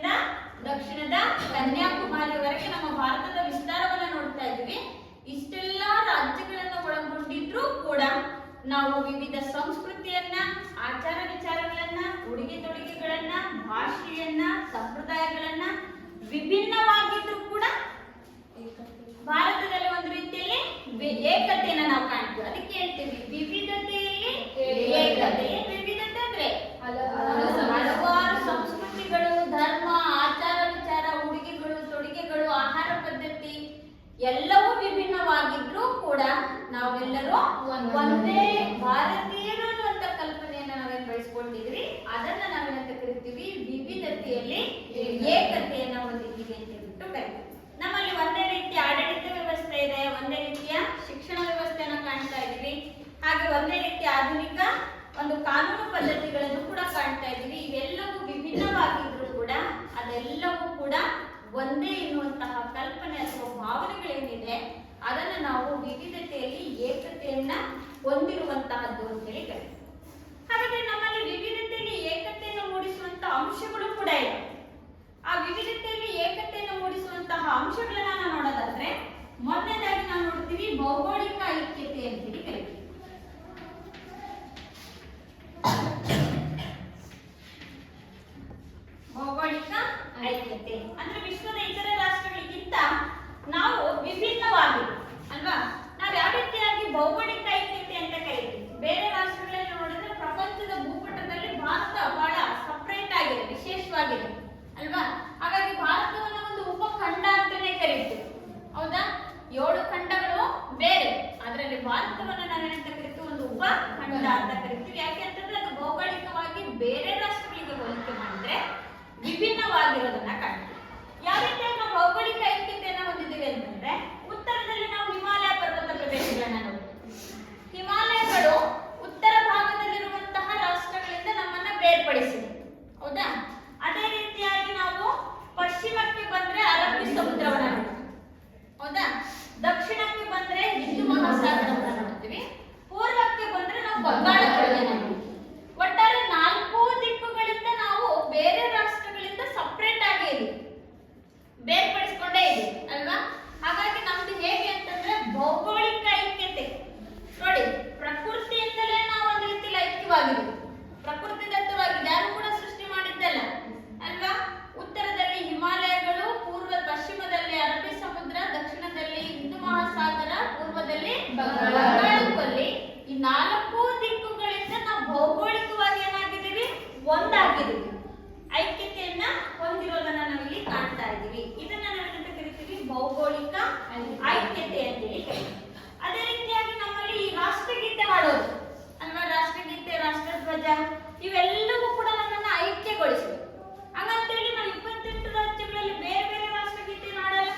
ಭಾರತದಿಂದ ದಕ್ಷಿಣದ ಕನ್ಯಾಕುಮಾರಿವರೆಗೆ ನಮ್ಮ ಭಾರತದ ವಿಸ್ತಾರವನ್ನ ನೋಡ್ತಾ ಇದ್ದೀವಿ. ಇಷ್ಟೆಲ್ಲಾ ರಾಜ್ಯಗಳನ್ನು ಒಳಗೊಂಡಿದ್ರೂ ಕೂಡ ನಾವು ವಿವಿಧ ಸಂಸ್ಕೃತಿಯನ್ನ, ಆಚಾರ ವಿಚಾರಗಳನ್ನ, ಉಡುಗೆ ತೊಡುಗೆಗಳನ್ನ, ಭಾಷೆಯನ್ನ, ಸಂಪ್ರದಾಯಗಳನ್ನ ವಿಭಿನ್ನವಾಗಿದ್ರೂ ಕೂಡ ಭಾರತದಲ್ಲಿ ಒಂದು ರೀತಿಯಲ್ಲಿ ಏಕತೆಯನ್ನ ನಾವು ಕಾಣ್ತೀವಿ. ಅದಕ್ಕೆ ಹೇಳ್ತೀವಿ ವಿವಿಧತೆಯಲ್ಲಿ ಏಕತೆ. ವಿವಿಧತೆ ಅಂದ್ರೆ ಹಲವಾರು ಸಂಸ್ಕೃತಿಗಳು, ಧರ್ಮ, ಆಚಾರ ವಿಚಾರ, ಉಡುಗೆಗಳು, ತೊಡುಗೆಗಳು, ಆಹಾರ ಪದ್ಧತಿ ಎಲ್ಲವೂ ವಿಭಿನ್ನವಾಗಿದ್ರೂ ಕೂಡ ನಾವೆಲ್ಲರೂ ಒಂದೇ ಭಾರತೀಯರು ಅನ್ನುವಂತ ಕಲ್ಪನೆಯನ್ನ ನಾವೇನ್ ಬೆಳೆಸ್ಕೊಂಡಿದ್ವಿ, ಅದನ್ನ ನಾವೇನಂತ ಕರಿತೀವಿ ವಿವಿಧತೆಯಲ್ಲಿ ಏಕತೆಯನ್ನ ಹೊಂದಿದ್ದೀವಿ ಅಂತ ಹೇಳ್ಬಿಟ್ಟು ಕರಿತೀವಿ. ನಮ್ಮಲ್ಲಿ ಒಂದೇ ರೀತಿಯ ಆಡಳಿತ ವ್ಯವಸ್ಥೆ ಇದೆ, ಒಂದೇ ರೀತಿಯ ಶಿಕ್ಷಣ ವ್ಯವಸ್ಥೆಯನ್ನ ಕಾಣ್ತಾ ಇದೀವಿ, ಹಾಗೆ ಒಂದೇ ರೀತಿಯ ಆಧುನಿಕ ಒಂದು ಕಾನೂನು ಪದ್ಧತಿಗಳನ್ನು ಕೂಡ ಕಾಣ್ತಾ ಇದೀವಿ. ಇವೆಲ್ಲವೂ ವಿಭಿನ್ನವಾಗಿದ್ರು ಕೂಡ ಅದೆಲ್ಲವೂ ಕೂಡ ಒಂದೇ ಎನ್ನುವಂತಹ ಕಲ್ಪನೆ ಅಥವಾ ಭಾವನೆಗಳೇನಿದೆ ಅದನ್ನ ನಾವು ವಿವಿಧತೆಯಲ್ಲಿ ಏಕತೆಯನ್ನ ಹೊಂದಿರುವಂತಹದ್ದು ಅಂತೇಳಿ ಕರೀತೀವಿ. ಹಾಗಾದ್ರೆ ನಮ್ಮಲ್ಲಿ ವಿವಿಧತೆಯಲ್ಲಿ ಏಕತೆಯನ್ನು ಮೂಡಿಸುವಂತಹ ಅಂಶಗಳು ಕೂಡ ಇದೆ. ಆ ವಿವಿಧತೆಯಲ್ಲಿ ಏಕತೆಯನ್ನು ಮೂಡಿಸುವಂತಹ ಅಂಶಗಳನ್ನ ನಾವು ನೋಡೋದಾದ್ರೆ ಮೊದಲನೇದಾಗಿ ನಾವು ನೋಡ್ತೀವಿ ಭೌಗೋಳಿಕ ಐಕ್ಯತೆ ಅಂತೇಳಿ ಕರಿತೀವಿ. ಭೌಗೋಳಿಕ ಐಕ್ಯತೆ ಅಂದ್ರೆ ವಿಶ್ವದ ಇತರ ರಾಷ್ಟ್ರಗಳಿಗಿಂತ ನಾವು ವಿಭಿನ್ನವಾಗಿದ್ದೀವಿ ಅಲ್ವಾ. ನಾವು ಯಾವ ರೀತಿಯಾಗಿ ಭೌಗೋಳಿಕ ಐಕ್ಯತೆ ಅಂತ ಕರಿತೀವಿ. ಬೇರೆ ರಾಷ್ಟ್ರಗಳಲ್ಲಿ ನೋಡಿದ್ರೆ ಪ್ರಪಂಚದ ಭೂಪಟದಲ್ಲಿ ಭಾರತ ಬಹಳ ಸಪರೇಟ್ ಆಗಿದೆ, ವಿಶೇಷವಾಗಿದೆ ಅಲ್ವಾ. ಹಾಗಾಗಿ ಭಾರತವನ್ನ ಒಂದು ಉಪಖಂಡ ಅಂತಾನೆ ಕರಿತೀವಿ, ಹೌದಾ. 7 ಖಂಡಗಳು ಬೇರೆ, ಅದರಲ್ಲಿ ಭಾರತವನ್ನ ನಾವೇನಂತ ಕರಿತೀವಿ ಒಂದು ಉಪಖಂಡ ಅಂತ ಕರಿತೀವಿ. ಯಾಕೆ ಅಂತಂದ್ರೆ ಅದು ಭೌಗೋಳಿಕವಾಗಿ ಬೇರೆ ರಾಷ್ಟ್ರಗಳಿಗೆ ಹೋಲಿಕೆ ಮಾಡಿದ್ರೆ ವಿಭಿನ್ನವಾಗಿರೋದನ್ನ ಕಾಣ್ತೀವಿ. ಯಾವ ರೀತಿಯಾಗಿ ನಾವು ಭೌಗೋಳಿಕ ಐಕ್ಯತೆಯನ್ನ ಹೊಂದಿದ್ದೀವಿ ಅಂತಂದ್ರೆ ಉತ್ತರದಲ್ಲಿ ನಾವು ಹಿಮಾಲಯ ಪರ್ವತ ಪ್ರದೇಶಗಳನ್ನ ನೋಡ್ತೀವಿ. ಹಿಮಾಲಯಗಳು ಉತ್ತರ ಭಾಗದಲ್ಲಿರುವಂತಹ ರಾಷ್ಟ್ರಗಳಿಂದ ನಮ್ಮನ್ನ ಬೇರ್ಪಡಿಸಿದೆ, ಹೌದಾ. ಅದೇ ರೀತಿಯಾಗಿ ನಾವು ಪಶ್ಚಿಮಕ್ಕೆ ಬಂದ್ರೆ ಅರಬ್ಬಿ ಸಮುದ್ರವನ್ನ ನೋಡ್ತೀವಿ, ಹೌದಾ. ದಕ್ಷಿಣಕ್ಕೆ ಬಂದ್ರೆ ಹಿಂದೂ ಮಹಾಸಾಗರವನ್ನ ನೋಡ್ತೀವಿ. ಪೂರ್ವಕ್ಕೆ ಬಂದ್ರೆ ನಾವು ಬಂಗಾಳ ಕೊಲ್ಲಿನ ನೋಡ್ತೀವಿ. ಒಟ್ಟಾರೆ 4 ದಿಕ್ಕುಗಳಿಂದ ನಾವು ಬೇರೆ ರಾಷ್ಟ್ರಗಳಿಂದ ಸಪರೇಟ್ ಆಗಿ ಇದೀವಿ, ಬೇರ್ಪಡಿಸಿಕೊಂಡೇ ಇದೆ ಅಲ್ವಾ. ಹಾಗಾಗಿ ನಮ್ದು ಹೇಗೆ ಅಂತಂದ್ರೆ ಭೌಗೋಳಿಕ ಐಕ್ಯತೆ ನೋಡಿ, ಪ್ರಕೃತಿಯಿಂದಲೇ ನಾವು ಒಂದು ರೀತಿಯಲ್ಲಿ ಐಕ್ಯವಾಗಿದ್ದೀವಿ. ಪ್ರಕೃತಿ ದತ್ತವಾಗಿದೆ, ಯಾರು ಕೂಡ ಸೃಷ್ಟಿ ಮಾಡಿದ್ದಲ್ಲ ಅಲ್ವಾ. ಉತ್ತರದಲ್ಲಿ ಹಿಮಾಲಯಗಳು, ಪಶ್ಚಿಮದಲ್ಲಿ ಅರಬ್ಬಿ ಸಮುದ್ರ, ದಕ್ಷಿಣದಲ್ಲಿ ಹಿಂದೂ ಮಹಾಸಾಗರ, ಪೂರ್ವದಲ್ಲಿ ಬಂಗಾಳ ಕೊಲ್ಲಿ. ಈ 4 ದಿಕ್ಕುಗಳಿಂದ ನಾವು ಭೌಗೋಳಿಕವಾಗಿ ಏನಾಗಿದ್ದೀವಿ, ಒಂದಾಗಿದ್ದೀವಿ, ಐಕ್ಯತೆಯನ್ನ ಹೊಂದಿರೋದನ್ನ ನಾವಿಲ್ಲಿ ಕಾಣ್ತಾ ಇದ್ದೀವಿ. ಇದನ್ನ ನಾವೇನಂತ ಕರಿತೀವಿ ಭೌಗೋಳಿಕ ಐಕ್ಯತೆ ಅಂತೇಳಿ ಕರಿತೀವಿ. ಅದೇ ರೀತಿಯಾಗಿ ನಮ್ಮಲ್ಲಿ ಈ ರಾಷ್ಟ್ರಗೀತೆ ಹಾಡೋದು ಅಲ್ವಾ, ರಾಷ್ಟ್ರಗೀತೆ, ರಾಷ್ಟ್ರಧ್ವಜ ಇವೆಲ್ಲವೂ ಕೂಡ ನಮ್ಮನ್ನ ಐಕ್ಯಗೊಳಿಸಿವೆ. ಹಾಗಂತೇಳಿ ನಾವು 28 ರಾಜ್ಯಗಳಲ್ಲಿ ಬೇರೆ ಬೇರೆ ರಾಷ್ಟ್ರಗೀತೆ ಹಾಡಲ್ಲ.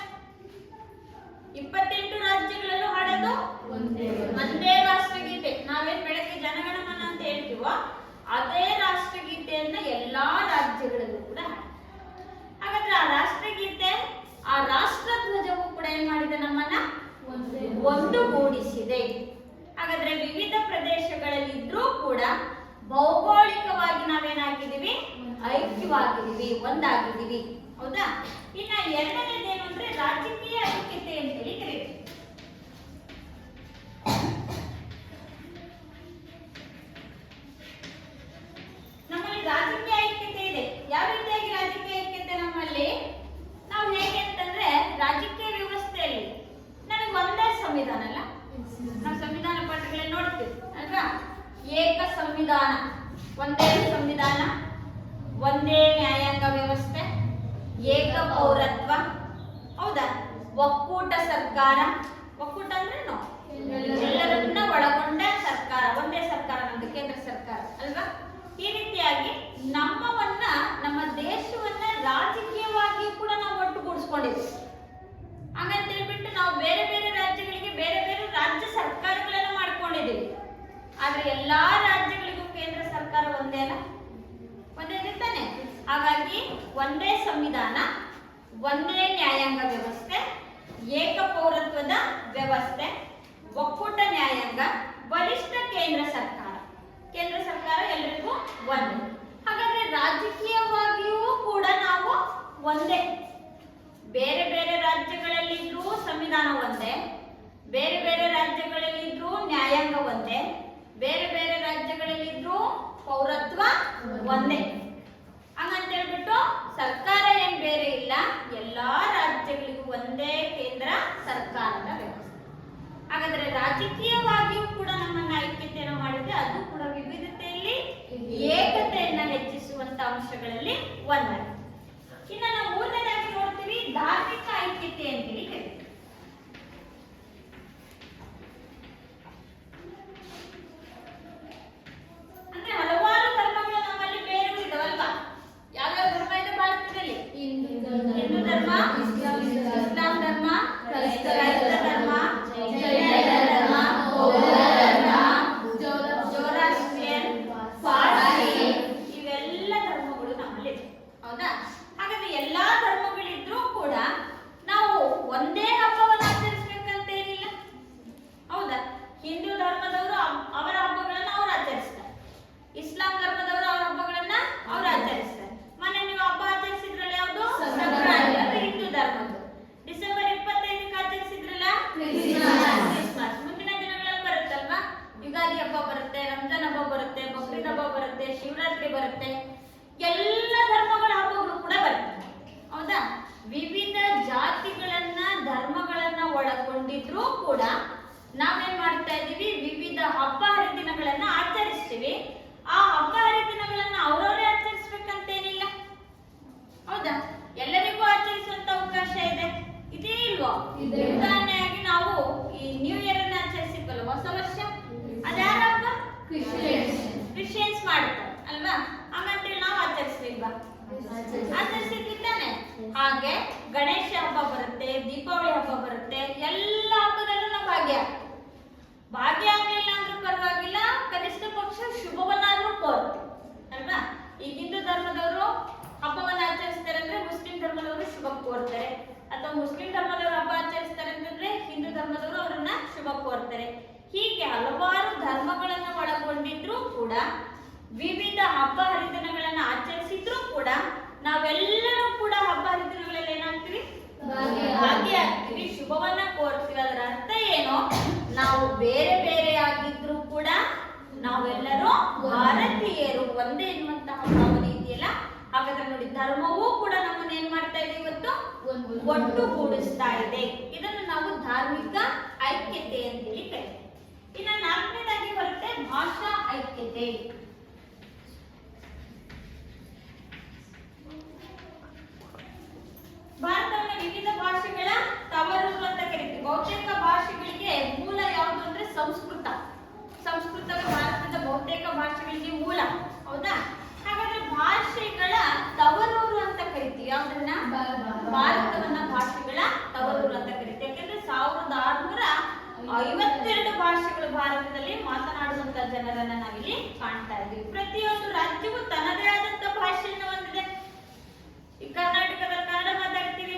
28 ರಾಜ್ಯಗಳಲ್ಲೂ ಹಾಡೋದು ಒಂದೇ ರಾಷ್ಟ್ರಗೀತೆ. ನಾವೇನ್ ಬೆಳಗ್ಗೆ ಜನಗಣಮನ ಅಂತ ಹೇಳ್ತೀವೋ ಅದೇ ರಾಷ್ಟ್ರಗೀತೆಯನ್ನ ಎಲ್ಲಾ ರಾಜ್ಯಗಳಲ್ಲೂ ಕೂಡ ಹಾಗಾದ್ರೆ ಆ ರಾಷ್ಟ್ರಗೀತೆ, ಆ ರಾಷ್ಟ್ರಧ್ವಜವು ಕೂಡ ಏನ್ ಮಾಡಿದೆ, ನಮ್ಮನ್ನ ಒಂದುಗೂಡಿಸಿದೆ. ಹಾಗಾದ್ರೆ ವಿವಿಧ ಪ್ರದೇಶಗಳಲ್ಲಿ ಇದ್ರೂ ಕೂಡ ಭೌಗೋಳಿಕವಾಗಿ ನಾವೇನಾಗಿದ್ದೀವಿ, ಐಕ್ಯವಾಗಿದ್ದೀವಿ, ಒಂದಾಗಿದ್ದೀವಿ, ಹೌದಾ. ಇನ್ನ ಎರಡನೇದೇನು ಅಂದ್ರೆ ರಾಜಕೀಯ ಐಕ್ಯತೆ ಅಂತೇಳಿ ಕರೀತೀವಿ. ನಮ್ಮಲ್ಲಿ ರಾಜಕೀಯ ಐಕ್ಯತೆ ಇದೆ. ಯಾವ ರೀತಿಯಾಗಿ ರಾಜಕೀಯ ಐಕ್ಯತೆ ನಮ್ಮಲ್ಲಿ, ನಾವು ಹೇಗೆ ಅಂತಂದ್ರೆ ರಾಜಕೀಯ ವ್ಯವಸ್ಥೆಯಲ್ಲಿ ನಮಗೆ ಒಂದೇ ಸಂವಿಧಾನ ಅಲ್ಲ, ನಾವು ಸಂವಿಧಾನ ಪಾಠಗಳಲ್ಲಿ ನೋಡ್ತೀವಿ ಅಲ್ವಾ. ಏಕ ಸಂವಿಧಾನ, ಒಂದೇ ಸಂವಿಧಾನ, ಒಂದೇ ನ್ಯಾಯಾಂಗ ವ್ಯವಸ್ಥೆ, ಏಕ ಪೌರತ್ವ, ಹೌದಾ. ಒಕ್ಕೂಟ ಸರ್ಕಾರ, ಒಕ್ಕೂಟ ಅಂದ್ರೇನು, ಎಲ್ಲರನ್ನ ಒಳಗೊಂಡ ಸರ್ಕಾರ, ಒಂದೇ ಸರ್ಕಾರ ನಮ್ದು ಕೇಂದ್ರ ಸರ್ಕಾರ ಅಲ್ವಾ. ಈ ರೀತಿಯಾಗಿ ನಮ್ಮ ದೇಶವನ್ನ ರಾಜಕೀಯವಾಗಿ ಕೂಡ ನಾವು ಒಟ್ಟುಗೂಡಿಸ್ಕೊಂಡಿದ್ದೀವಿ. ಹಾಗಂತ ಹೇಳ್ಬಿಟ್ಟು ನಾವು ಬೇರೆ ಬೇರೆ ರಾಜ್ಯಗಳಿಗೆ ಬೇರೆ ಬೇರೆ ರಾಜ್ಯ ಸರ್ಕಾರಗಳನ್ನ ಮಾಡ್ಕೊಂಡಿದ್ದೀವಿ. ಆದ್ರೆ ಎಲ್ಲಾ ರಾಜ್ಯಗಳಿಗೂ ಕೇಂದ್ರ ಸರ್ಕಾರ ಒಂದೇ ಅಲ್ಲ, ಒಂದೇ ತಾನೆ. ಹಾಗಾಗಿ ಒಂದೇ ಸಂವಿಧಾನ, ಒಂದೇ ನ್ಯಾಯಾಂಗ ವ್ಯವಸ್ಥೆ, ಏಕ ಪೌರತ್ವದ ವ್ಯವಸ್ಥೆ, ಒಕ್ಕೂಟ ನ್ಯಾಯಾಂಗ, ಬಲಿಷ್ಠ ಕೇಂದ್ರ ಸರ್ಕಾರ. ಕೇಂದ್ರ ಸರ್ಕಾರ ಎಲ್ಲರಿಗೂ ಒಂದು. ಹಾಗಾದ್ರೆ ರಾಜಕೀಯವಾಗಿಯೂ ಕೂಡ ನಾವು ಒಂದೇ. ಬೇರೆ ಬೇರೆ ರಾಜ್ಯಗಳಲ್ಲಿದ್ರೂ ಸಂವಿಧಾನ ಒಂದೇ, ಬೇರೆ ಬೇರೆ ರಾಜ್ಯಗಳಲ್ಲಿದ್ರೂ ನ್ಯಾಯಾಂಗ ಒಂದೇ, ಬೇರೆ ಬೇರೆ ರಾಜ್ಯಗಳಲ್ಲಿದ್ರೂ ಪೌರತ್ವ ಒಂದೇ. ಹಂಗಂತ ಹೇಳ್ಬಿಟ್ಟು ಸರ್ಕಾರ ಏನ್ ಬೇರೆ ಇಲ್ಲ, ಎಲ್ಲಾ ರಾಜ್ಯಗಳಿಗೂ ಒಂದೇ ಕೇಂದ್ರ ಸರ್ಕಾರದ ವ್ಯವಸ್ಥೆ. ಹಾಗಾದ್ರೆ ರಾಜಕೀಯವಾಗಿಯೂ ಕೂಡ ನಮ್ಮನ್ನ ಐಕ್ಯತೆಯನ್ನು ಮಾಡಿದ್ರೆ ಅದು ಕೂಡ ವಿವಿಧತೆಯಲ್ಲಿ ಏಕತೆಯನ್ನ ಹೆಚ್ಚಿಸುವಂತ ಅಂಶಗಳಲ್ಲಿ ಒಂದಾಗಿದೆ. ಇನ್ನು ನಾವು ಮೂರನೇದಾಗಿ ನೋಡ್ತೀವಿ ಧಾರ್ಮಿಕ ಐಕ್ಯತೆ ಅಂತೇಳಿ ಕರೀತೀವಿ. ಅಂದ್ರೆ ಹಲವಾರು ಧರ್ಮಗಳು ನಮ್ಮಲ್ಲಿ ಬೇರೆ ಇದಾವಲ್ವಾ? ಯಾವ್ಯಾವ ಧರ್ಮ ಇದೆ ಭಾರತದಲ್ಲಿ? ಹಿಂದೂ ಧರ್ಮ, ಇಸ್ಲಾಂ ಧರ್ಮ, ಕ್ರೈಸ್ತ ಧರ್ಮ, ಜೈನ ಧರ್ಮ, ಬೌದ್ಧ ಧರ್ಮ, ಜೋರಾಸ್ಟ್ರಿಯನ್, ಪಾರ್ಸಿ, ಇವೆಲ್ಲ ಧರ್ಮಗಳು ನಮ್ಮಲ್ಲಿದೆ. ಹೌದಾ? ಹಾಗಾದ್ರೆ ಎಲ್ಲಾ ಧರ್ಮಗಳಿದ್ರೂ ಕೂಡ ನಾವು ಒಂದೇ ಹಬ್ಬವನ್ನು ಆಚರಿಸ್ಬೇಕಂತ ಏನಿಲ್ಲ. ಹೌದಾ? ಹಿಂದೂ ಧರ್ಮದವರು ಅವರ ಹಬ್ಬಗಳನ್ನ ಅವ್ರು ಆಚರಿಸ್ತಾರೆ, ಇಸ್ಲಾಂ ಧರ್ಮದವರು ಅವರ ಹಬ್ಬಗಳನ್ನ ಅವ್ರು ಆಚರಿಸ್ತಾರೆ. ಮೊನ್ನೆ ನೀವು ಹಬ್ಬ ಆಚರಿಸಿದ್ರಲ್ಲ, ಯಾವುದು? ಸಂಕ್ರಾಂತಿ, ಅದು ಹಿಂದೂ ಧರ್ಮದ್ದು. ಡಿಸೆಂಬರ್ 25ಕ್ಕೆ ಆಚರಿಸಿದ್ರಲ್ಲ, ಕ್ರಿಸ್ಮಸ್. ಮುಂದಿನ ದಿನಗಳಲ್ಲಿ ಬರುತ್ತಲ್ವಾ, ಯುಗಾದಿ ಹಬ್ಬ ಬರುತ್ತೆ, ರಂಜಾನ್ ಹಬ್ಬ ಬರುತ್ತೆ, ಬಕ್ರೀದ್ ಹಬ್ಬ ಬರುತ್ತೆ, ಶಿವರಾತ್ರಿ ಬರುತ್ತೆ, ಎಲ್ಲ ಧರ್ಮಗಳ ಹಬ್ಬಗಳು ಕೂಡ ಬರುತ್ತೆ. ಹೌದಾ? ವಿವಿಧ ಜಾತಿಗಳನ್ನ ಧರ್ಮಗಳನ್ನ ಒಳಗೊಂಡಿದ್ರೂ ಕೂಡ ನಾವೇನ್ ಮಾಡ್ತಾ ಇದೀವಿ, ವಿವಿಧ ಹಬ್ಬ ಹರಿದಿನಗಳನ್ನ ಆಚರಿಸ್ತೀವಿ. ಆ ಹಬ್ಬ ಹರಿದಿನಗಳನ್ನ ಅವ್ರವರೇ ಆಚರಿಸ್ಬೇಕಂತೇನಿಲ್ಲ. ಹೌದಾ? ಎಲ್ಲರಿಗೂ ಆಚರಿಸುವಂತ ಅವಕಾಶ ಇದೆ, ಇದೇ ಇಲ್ವಾ? ಉದಾಹರಣೆಯಾಗಿ ನಾವು ಈ ನ್ಯೂ ಇಯರ್ ಅನ್ನ ಆಚರಿಸಿದ್ವಲ್ಲ, ಹೊಸ ವರ್ಷ, ಅದ್ಯಾರ ಹಬ್ಬ? ಕ್ರಿಶ್ಚಿಯನ್ಸ್ ಮಾಡ್ತಾರೆ ಅಲ್ವಾ? ಹಾಗಂತೇಳಿ ನಾವು ಆಚರಿಸ್ಲಿಲ್ವಾ? ಆಚರಿಸಿದ್ವಿ ತಾನೆ. ಹಾಗೆ ಗಣೇಶ ಹಬ್ಬ ಬರುತ್ತೆ, ದೀಪಾವಳಿ ಹಬ್ಬ ಬರುತ್ತೆ, ಎಲ್ಲ ಹಬ್ಬದಲ್ಲೂ ನಾವು ಭಾಗ್ಯ ಆಗ್ಲಿಲ್ಲ ಅಂದ್ರೂ ಪರವಾಗಿಲ್ಲ, ಕನಿಷ್ಠ ಪಕ್ಷ ಶುಭವನ್ನಾದ್ರೂ ಕೋರ್ತೀವಿ ಅಲ್ವಾ? ಈ ಹಿಂದೂ ಧರ್ಮದವರು ಹಬ್ಬವನ್ನ ಆಚರಿಸ್ತಾರೆ ಅಂದ್ರೆ ಮುಸ್ಲಿಂ ಧರ್ಮದವರು ಶುಭ ಕೋರ್ತಾರೆ, ಅಥವಾ ಮುಸ್ಲಿಂ ಧರ್ಮದವರು ಹಬ್ಬ ಆಚರಿಸ್ತಾರೆ ಅಂತಂದ್ರೆ ಹಿಂದೂ ಧರ್ಮದವರು ಅವರನ್ನ ಶುಭ ಕೋರ್ತಾರೆ. ಹೀಗೆ ಹಲವಾರು ಧರ್ಮಗಳನ್ನ ಒಳಗೊಂಡಿದ್ರೂ ಕೂಡ, ವಿವಿಧ ಹಬ್ಬ ಹರಿದಿನಗಳನ್ನ ಆಚರಿಸಿದ್ರೂ ಕೂಡ ನಾವೆಲ್ಲರೂ ಕೂಡ ಹಬ್ಬ ಹರಿದಿನಗಳಲ್ಲಿ ಏನಾಗ್ತೀವಿ? ಭಾಗಿಯಾಗ್ತೀವಿ, ಶುಭವನ್ನ ಕೋರ್ತೀವಿ. ಅದರ ಅರ್ಥ ಏನು? ನಾವು ಬೇರೆ ಬೇರೆ ಆಗಿದ್ರು ಕೂಡ ನಾವೆಲ್ಲರೂ ಭಾರತೀಯರು ಒಂದೇ ಎನ್ನುವಂತಹ ಭಾವನೆ ಇದೆಯಲ್ಲ. ಹಾಗಾದ್ರೆ ನೋಡಿ, ಧರ್ಮವೂ ಕೂಡ ನಮ್ಮನ್ನ ಏನ್ ಮಾಡ್ತಾ ಇದೆ, ಇವತ್ತು ಒಟ್ಟುಗೂಡಿಸ್ತಾ ಇದೆ. ಇದನ್ನು ನಾವು ಧಾರ್ಮಿಕ ಐಕ್ಯತೆ ಅಂತೇಳಿ ಕರೀತೀವಿ. ಇನ್ನು ನಾಲ್ಕನೇದಾಗಿ ಬರುತ್ತೆ ಭಾಷಾ ಐಕ್ಯತೆ. ಭಾರತವನ್ನು ವಿವಿಧ ಭಾಷೆಗಳ ತವರೂರು ಅಂತ ಕರೀತೀವಿ. ಬಹುತೇಕ ಭಾಷೆಗಳಿಗೆ ಮೂಲ ಯಾವುದು ಅಂದ್ರೆ ಸಂಸ್ಕೃತ. ಸಂಸ್ಕೃತವೇ ಭಾರತದ ಬಹುತೇಕ ಭಾಷೆಗಳಿಗೆ ಮೂಲ. ಹೌದಾ? ಹಾಗಾದ್ರೆ ಭಾಷೆಗಳ ತವರೂರು ಅಂತ ಕರಿತೀವಿ. ಯಾವ್ದನ್ನ? ಭಾರತವನ್ನ ಭಾಷೆಗಳ ತವರೂರು ಅಂತ ಕರಿತೀವಿ. ಯಾಕಂದ್ರೆ 1652 ಭಾಷೆಗಳು ಭಾರತದಲ್ಲಿ ಮಾತನಾಡುವಂತ ಜನರನ್ನ ನಾವಿಲ್ಲಿ ಕಾಣ್ತಾ ಇದ್ದೀವಿ. ಪ್ರತಿಯೊಂದು ರಾಜ್ಯವು ತನ್ನದೇ ಆದಂತ ಭಾಷೆಯನ್ನು ಹೊಂದಿದೆ. ಈ ಕರ್ನಾಟಕದಲ್ಲಿ ಕನ್ನಡ ಮಾತಾಡ್ತೀವಿ,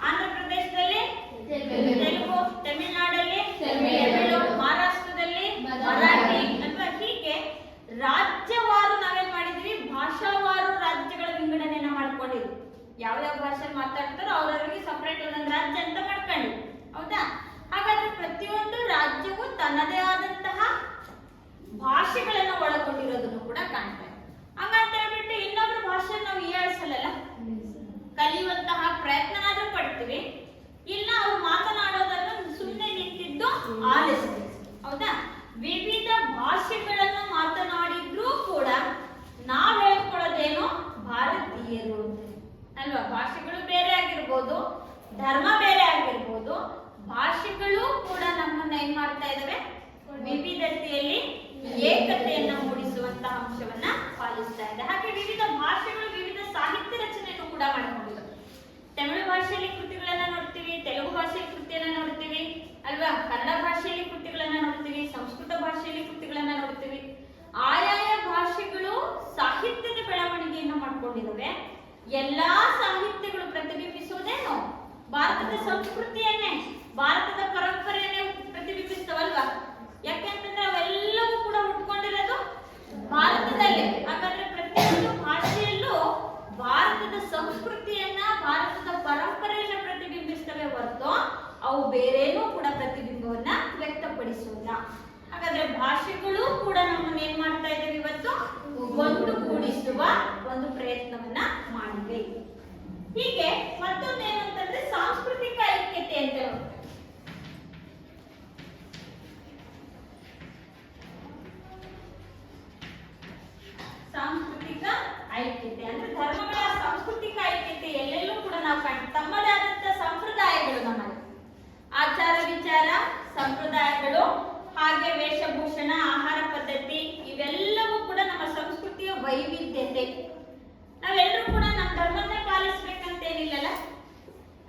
ಆಂಧ್ರ ಪ್ರದೇಶದಲ್ಲಿ ತೆಲುಗು, ತಮಿಳುನಾಡಲ್ಲಿ ತಮಿಳು, ಮಹಾರಾಷ್ಟ್ರದಲ್ಲಿ ಮರಾಠಿ ಅಥವಾ ಹೀಗೆ ರಾಜ್ಯವಾರು ನಾವೇನ್ ಮಾಡಿದ್ವಿ, ಭಾಷಾವಾರು ರಾಜ್ಯಗಳ ವಿಂಗಡಣೆಯನ್ನ ಮಾಡ್ಕೊಂಡಿದ್ವಿ. ಯಾವ್ಯಾವ ಭಾಷೆ ಮಾತಾಡ್ತಾರೋ ಅವ್ರವರಿಗೆ ಸಪರೇಟ್ ಒಂದೊಂದು ರಾಜ್ಯ ಅಂತ ಮಾಡ್ಕೊಂಡಿದ್ವಿ. ಹೌದಾ? ಹಾಗಾದ್ರೆ ಪ್ರತಿಯೊಂದು ರಾಜ್ಯವು ತನ್ನದೇ ಆದಂತಹ ಭಾಷೆಗಳನ್ನ ಒಳಗೊಂಡಿರೋದನ್ನು ಕೂಡ ಕಾಣ್ತಾರೆ. ಹಂಗಂತ ಹೇಳ್ಬಿಟ್ಟು ಇನ್ನೊಬ್ರು ಭಾಷೆ ನಾವು ಹೀಯಾಳಿಸಲ್ಲ, ಕಲಿಯುವಂತಹ ಪ್ರಯತ್ನನಾದ್ರೂ ಪಡ್ತೀವಿ. ಇಲ್ಲ ಅವ್ರು ಮಾತನಾಡೋದನ್ನು ಸುಮ್ಮನೆ ನಿಂತಿದ್ದು ಆಲಿಸ್ತೀವಿ. ಹೌದಾ? ವಿವಿಧ ಭಾಷೆಗಳನ್ನು ಮಾತನಾಡಿದ್ರೂ ಕೂಡ ನಾವ್ ಹೇಳ್ಕೊಳ್ಳೋದೇನು, ಭಾರತೀಯರು ಅಲ್ವಾ? ಭಾಷೆಗಳು ಬೇರೆ ಆಗಿರ್ಬೋದು, ಧರ್ಮ ಬೇರೆ ಆಗಿರ್ಬೋದು, ಭಾಷೆಗಳು ಕೂಡ ನಮ್ಮನ್ನ ಏನ್ ಮಾಡ್ತಾ ಇದಾವೆ, ವಿವಿಧತೆಯಲ್ಲಿ ಏಕತೆಯನ್ನ ಮೂಡಿಸುವಂತಹ ಅಂಶವನ್ನ ಪಾಲಿಸ್ತಾ ಇದೆ. ಹಾಗೆ ವಿವಿಧ ಭಾಷೆಗಳು ವಿವಿಧ ಸಾಹಿತ್ಯ ರಚನೆಯನ್ನು ಕೂಡ ಮಾಡಿಕೊಂಡಿವೆ. ತಮಿಳು ಭಾಷೆಯಲ್ಲಿ ಕೃತಿಗಳನ್ನ ನೋಡ್ತೀವಿ, ತೆಲುಗು ಭಾಷೆಯಲ್ಲಿ ಕೃತಿಯನ್ನ ನೋಡ್ತೀವಿ ಅಲ್ವಾ? ಕನ್ನಡ ಭಾಷೆಯಲ್ಲಿ ಕೃತಿಗಳನ್ನ ನೋಡ್ತೀವಿ, ಸಂಸ್ಕೃತ ಭಾಷೆಯಲ್ಲಿ ಕೃತಿಗಳನ್ನ ನೋಡ್ತೀವಿ. ಆಯಾಯ ಭಾಷೆಗಳು ಸಾಹಿತ್ಯದ ಬೆಳವಣಿಗೆಯನ್ನು ಮಾಡ್ಕೊಂಡಿದ್ದಾವೆ. ಎಲ್ಲಾ ಸಾಹಿತ್ಯಗಳು ಪ್ರತಿಬಿಂಬಿಸುವುದೇನು, ಭಾರತದ ಸಂಸ್ಕೃತಿಯನ್ನೇ, ಭಾರತದ ಪರಂಪರೆಯನ್ನೇ ಪ್ರತಿಬಿಂಬಿಸ್ತವಲ್ವಾ? ಯಾಕೆಂತಂದ್ರೆ ಅವೆಲ್ಲವೂ ಕೂಡ ಹುಟ್ಕೊಂಡಿರೋದು ಭಾರತದಲ್ಲಿ. ಹಾಗಾದ್ರೆ ಪ್ರತಿಯೊಂದು ಭಾಷೆಯಲ್ಲೂ ಭಾರತದ ಸಂಸ್ಕೃತಿಯನ್ನ ಭಾರತದ ಪರಂಪರೆಯನ್ನ ಪ್ರತಿಬಿಂಬಿಸ್ತವೆ ಹೊರತು ಅವು ಬೇರೇನೂ ಕೂಡ ಪ್ರತಿಬಿಂಬವನ್ನ ವ್ಯಕ್ತಪಡಿಸೋಲ್ಲ. ಹಾಗಾದ್ರೆ ಭಾಷೆಗಳು ಕೂಡ ನಮ್ಮನ್ನ ಏನ್ ಮಾಡ್ತಾ ಇದ್ದೇವೆ ಇವತ್ತು ಒಂದುಗೂಡಿಸುವ ಒಂದು ಪ್ರಯತ್ನವನ್ನ ಮಾಡಿವೆ. ಹೀಗೆ ಮತ್ತೊಂದೇನು ಅಂತಂದ್ರೆ ಸಾಂಸ್ಕೃತಿಕ ಐಕ್ಯತೆ ಅಂತ ಹೇಳೋದು. ಸಾಂಸ್ಕೃತಿಕ ಐಕ್ಯತೆ ಅಂದ್ರೆ ಧರ್ಮಗಳ ಸಾಂಸ್ಕೃತಿಕ ಐಕ್ಯತೆ ಎಲ್ಲೆಲ್ಲೂ ಕೂಡ ನಾವು ತಮ್ಮದೇ ಆದಂತಹ ಸಂಪ್ರದಾಯಗಳು, ನಮ್ಮಲ್ಲಿ ಆಚಾರ ವಿಚಾರ ಸಂಪ್ರದಾಯಗಳು, ಹಾಗೆ ವೇಷಭೂಷಣ, ಆಹಾರ ಪದ್ಧತಿ ಇವೆಲ್ಲವೂ ಕೂಡ ನಮ್ಮ ಸಂಸ್ಕೃತಿಯ ವೈವಿಧ್ಯತೆ. ನಾವೆಲ್ಲರೂ ಕೂಡ ನಮ್ಮ ಧರ್ಮವನ್ನೇ ಪಾಲಿಸ್ಬೇಕಂತ ಏನಿಲ್ಲಲ್ಲ.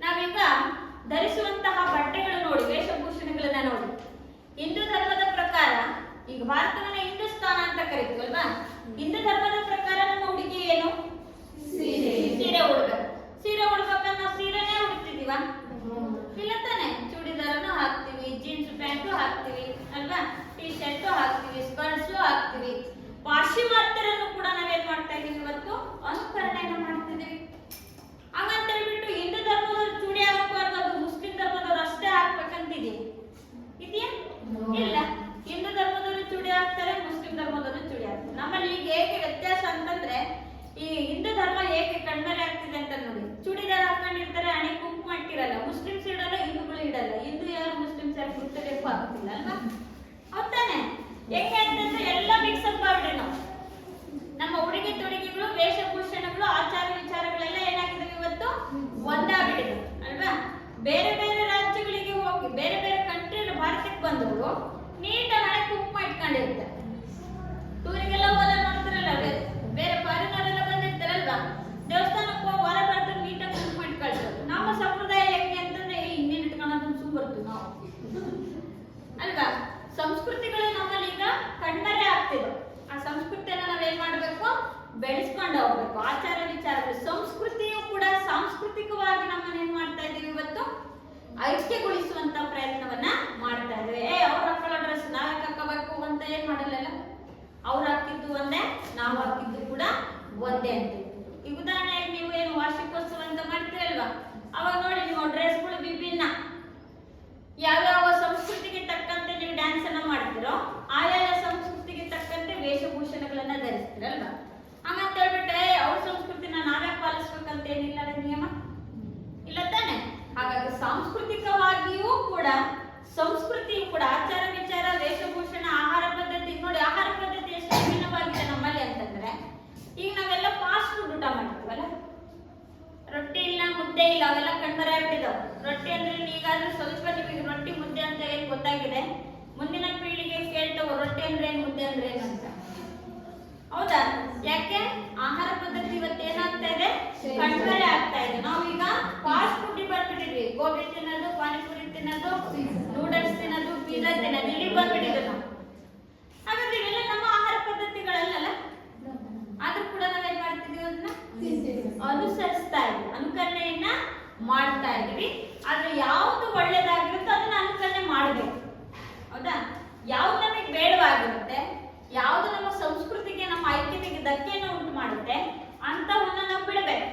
ನಾವೀಗ ಧರಿಸುವಂತಹ ಬಟ್ಟೆಗಳು ನೋಡಿ, ವೇಷಭೂಷಣಗಳನ್ನ ನೋಡಿ, ಹಿಂದೂ ಧರ್ಮದ ಪ್ರಕಾರ ಈಗ ಭಾರತವನ್ನ ಹಿಂದೂಸ್ತಾನ ಅಂತ ಕರಿತೀವಲ್ವಾ, ಹಿಂದೂ ಧರ್ಮದ ಪ್ರಕಾರ ನಮ್ಮ ಹುಡುಗಿ ಏನು ಸೀರೆ ಉಡ್ಬೇಕು. ಸೀರೆ ಉಡ್ಬೇಕಂದ್ರೆ ನಾವು ಸೀರೆನೇ ಉಡ್ತಿದೀವ ಇಲ್ಲ ತಾನೆ? ಚೂಡಿದಾರನು ಹಾಕ್ತಿವಿ, ಜೀನ್ಸ್ ಪ್ಯಾಂಟು ಹಾಕ್ತಿವಿ ಅಲ್ವಾ, ಟೀ ಶರ್ಟ್ ಹಾಕ್ತಿವಿ, ಸ್ಕರ್ಟ್ಸ್ ಹಾಕ್ತಿವಿ. ಪಾಶ್ಚಿಮಾತ್ಯರನ್ನು ಕೂಡ ನಾವೇನ್ ಮಾಡ್ತಾ ಇದೀವಿ ಇವತ್ತು ಅನುಕರಣೆಯನ್ನು ಮಾಡ್ತಿದೀವಿ. ಹಾಗಂತ ಹೇಳ್ಬಿಟ್ಟು ಹಿಂದೂ ಧರ್ಮದವ್ರು ಚೂಡಿ ಹಾಕಬಾರ್ದು, ಅದು ಮುಸ್ಲಿಂ ಧರ್ಮದವ್ರು ಅಷ್ಟೇ ಹಾಕ್ಬೇಕಂತಿದೆಯಾ? ಇದೆಯಾ? ಇಲ್ಲ. ಹಿಂದೂ ಧರ್ಮದವರು ಚೂಡಿ ಹಾಕ್ತಾರೆ, ಮುಸ್ಲಿಂ ಧರ್ಮದವರು ಚೂಡಿ ಹಾಕ್ತಾರೆ. ನಮ್ಮಲ್ಲಿ ಈಗ ಹೇಗೆ ವ್ಯತ್ಯಾಸ ಅಂತಂದ್ರೆ, ಈ ಹಿಂದೂ ಧರ್ಮ ಹೇಗೆ ಕಣ್ಮರೆ ಆಗ್ತಿದೆ ಅಂತ ನೋಡಿ. ಚೂಡಿದಾರ ಹಾಕೊಂಡಿರ್ತಾರೆ, ಹಣೆ ಕುಂಕುಮ ಇಟ್ಟಿರಲ್ಲ, ಮುಸ್ಲಿಮ್ಸ್ ಇಡಲ್ಲ, ಹಿಂದೂಗಳು ಇಡಲ್ಲ. ಹಿಂದೂ ಯಾರು ಮುಸ್ಲಿಮ್ಸ್ ಯಾರು ಗುರ್ತಬೇಕು ಆಗ್ತಿಲ್ಲ ಅಲ್ವಾ? ಹೌದಾನೆ? ಹೆಂಗೆ ಅಂತಂದ್ರೆ ಎಲ್ಲ ಮಿಕ್ಸಪ್ ಮಾಡ್ಬಿಡ್ರಿ ನಾವು. ನಮ್ಮ ಉಡುಗೆ ತೊಡುಗೆಗಳು, ವೇಷಭೂಷಣಗಳು, ಆಚಾರ ವಿಚಾರಗಳೆಲ್ಲ ಏನಾಗಿದೆ ಇವತ್ತು ಒಂದಾಗ್ಬಿಟ್ಟಿದೆ ಅಲ್ವಾ? ಬೇರೆ ಬೇರೆ ರಾಜ್ಯಗಳಿಗೆ ಹೋಗಿ, ಬೇರೆ ಬೇರೆ ಕಂಟ್ರಿಯಲ್ಲಿ ಭಾರತಕ್ಕೆ ಬಂದವರು ನೀಟಾಗಿ ಹಣೆ ಕುಂಕುಮ ಇಟ್ಕೊಂಡಿರ್ತಾರೆ. ಟೂರಿಗೆಲ್ಲ ಹೋದಾಗ ನೋಡ್ತಾರಲ್ಲ, ಬೇರೆ ಫಾರಿನವರೆಲ್ಲ ಬಂದಿರ್ತಾರಲ್ವಾ, ದೇವಸ್ಥಾನಕ್ಕೆ ಹೋಗಿ ಹೊರ ಬರ್ತಾರೆ ನೀಟಾಗಿ ಕುಂಕುಮ ಇಟ್ಕೊಳ್ತಾರೆ. ನಮ್ಮ ಸಂಪ್ರದಾಯ ಹೆಂಗೆ ಅಂತಂದ್ರೆ ಇನ್ನೇನು ಇಟ್ಕೊಳ್ಳೋದು ಬರ್ತೀವಿ ನಾವು ಅಲ್ವಾ? ಸಂಸ್ಕೃತಿಗಳು ನಮ್ಮಲ್ಲಿ ಈಗ ಕಣ್ಮರೆ ಆಗ್ತಿದೆ. ಆ ಸಂಸ್ಕೃತಿಯನ್ನ ನಾವೇನ್ ಮಾಡ್ಬೇಕು? ಬೆಳೆಸ್ಕೊಂಡು ಹೋಗ್ಬೇಕು. ಆಚಾರ ವಿಚಾರಗಳು, ಸಂಸ್ಕೃತಿಯು ಕೂಡ ಸಾಂಸ್ಕೃತಿಕವಾಗಿ ನಮ್ಮನ್ನ ಏನ್ ಮಾಡ್ತಾ ಇದೀವಿ ಇವತ್ತು ಐಕ್ಯಗೊಳಿಸುವಂತ ಪ್ರಯತ್ನವನ್ನ ಮಾಡ್ತಾ ಇದ್ದೇವೆ. ಅವ್ರು ಹಾಕೊಳ್ಳೋ ಡ್ರೆಸ್ ನಾವೇ ಹಾಕಬೇಕು ಅಂತ ಏನ್ ಮಾಡಲ್ಲ. ಅವ್ರು ಹಾಕಿದ್ದು ಒಂದೇ, ನಾವು ಹಾಕಿದ್ದು ಕೂಡ ಒಂದೇ ಅಂತ. ಈಗ ಉದಾಹರಣೆಗೆ ನೀವು ಏನು ವಾರ್ಷಿಕೋತ್ಸವ ಅಂತ ಮಾಡ್ತೀರಲ್ವಾ, ಅವಾಗ ನೋಡಿ ನೀವು ಡ್ರೆಸ್ಗಳು ವಿಭಿನ್ನ, ಯಾವ್ಯಾವ ಸಂಸ್ಕೃತಿಗೆ ತಕ್ಕಂತೆ ನೀವು ಡ್ಯಾನ್ಸ್ ಅನ್ನ ಮಾಡ್ತಿರೋ ಆಯಾಯ ಸಂಸ್ಕೃತಿಗೆ ತಕ್ಕಂತೆ ವೇಷಭೂಷಣಗಳನ್ನ ಧರಿಸ್ತೀರಲ್ವಾ. ಹಂಗಂತ ಹೇಳ್ಬಿಟ್ಟೆ ಅವ್ರ ಸಂಸ್ಕೃತಿನ ನಾವೇ ಪಾಲಿಸ್ಬೇಕಂತ ಏನಿಲ್ಲ ನಿಯಮ ಇಲ್ಲ ತಾನೆ? ಹಾಗಾಗಿ ಸಾಂಸ್ಕೃತಿಕವಾಗಿಯೂ ಕೂಡ ಸಂಸ್ಕೃತಿಯು ಕೂಡ ಆಚಾರ ವಿಚಾರ, ವೇಷಭೂಷಣ, ಆಹಾರ ಪದ್ಧತಿ ನೋಡಿ. ಆಹಾರ ಪದ್ಧತಿ ಎಷ್ಟು ವಿಭಿನ್ನವಾಗಿದೆ ನಮ್ಮಲ್ಲಿ ಅಂತಂದ್ರೆ, ಈಗ ನಾವೆಲ್ಲ ಫಾಸ್ಟ್ ಫುಡ್ ಊಟ ಮಾಡ್ತೀವಲ್ಲ, ರೊಟ್ಟಿ ಇಲ್ಲ, ಮುದ್ದೆ ಇಲ್ಲ, ಅವೆಲ್ಲ ಕಣ್ಮರೆ ಆಗ್ಬಿಟ್ಟಿದಾವೆ. ರೊಟ್ಟಿ ಅಂದ್ರೆ ಈಗಾದ್ರೂ ಸ್ವಲ್ಪ ನಿಮಗೆ ರೊಟ್ಟಿ ಮುದ್ದೆ ಅಂತ ಏನ್ ಗೊತ್ತಾಗಿದೆ. ಮುಂದಿನ ಪೀಳಿಗೆ ಕೇಳ್ತಾವ ರೊಟ್ಟಿ ಅಂದ್ರೆ ಏನ್, ಮುದ್ದೆ ಅಂದ್ರೆ ಏನು ಅಂತ. ಹೌದಾ? ಯಾಕೆ? ಆಹಾರ ಪದ್ಧತಿ ಇವತ್ತು ಏನಾಗ್ತಾ ಇದೆ, ಕಣ್ಮರೆ ಆಗ್ತಾ ಇದೆ. ನಾವೀಗ ಫಾಸ್ಟ್ ಫುಡ್ ಬಂದ್ಬಿಟ್ಟಿದ್ವಿ. ಗೋಬಿ ತಿನ್ನೋದು, ಪಾನಿಪುರಿ ತಿನ್ನೋದು, ನೂಡಲ್ಸ್ ತಿನ್ನೋದು, ಪಿಜ್ಜಾ ತಿನ್ನೋದು, ಇಲ್ಲಿ ಬಂದ್ಬಿಟ್ಟಿದ್ವಿ ನಾವು. ಹಾಗಾದ್ರೆ ಇವೆಲ್ಲ ನಮ್ಮ ಆಹಾರ ಪದ್ಧತಿಗಳಲ್ಲ. ಆದ್ರೂ ಕೂಡ ನಾವೇನ್ ಮಾಡ್ತಿದೀವಿ, ಅದನ್ನ ಅನುಸರಿಸ್ತಾ ಇದ್ವಿ, ಅನುಕರಣೆಯನ್ನ ಮಾಡ್ತಾ ಇದೀವಿ. ಆದ್ರೆ ಯಾವ್ದು ಒಳ್ಳೇದಾಗಿರುತ್ತೋ ಅದನ್ನ ಅನುಕರಣೆ ಮಾಡ್ಬೇಕು. ಹೌದಾ? ಯಾವ್ದು ನಮಗೆ ಬೇಡವಾಗಿರುತ್ತೆ, ಯಾವ್ದು ನಮ್ಮ ಸಂಸ್ಕೃತಿಗೆ, ನಮ್ಮ ಐಕ್ಯತೆಗೆ ಧಕ್ಕೆಯನ್ನು ಉಂಟು ಮಾಡುತ್ತೆ ಅಂತವನ್ನ ನಾವು ಬಿಡಬೇಕು.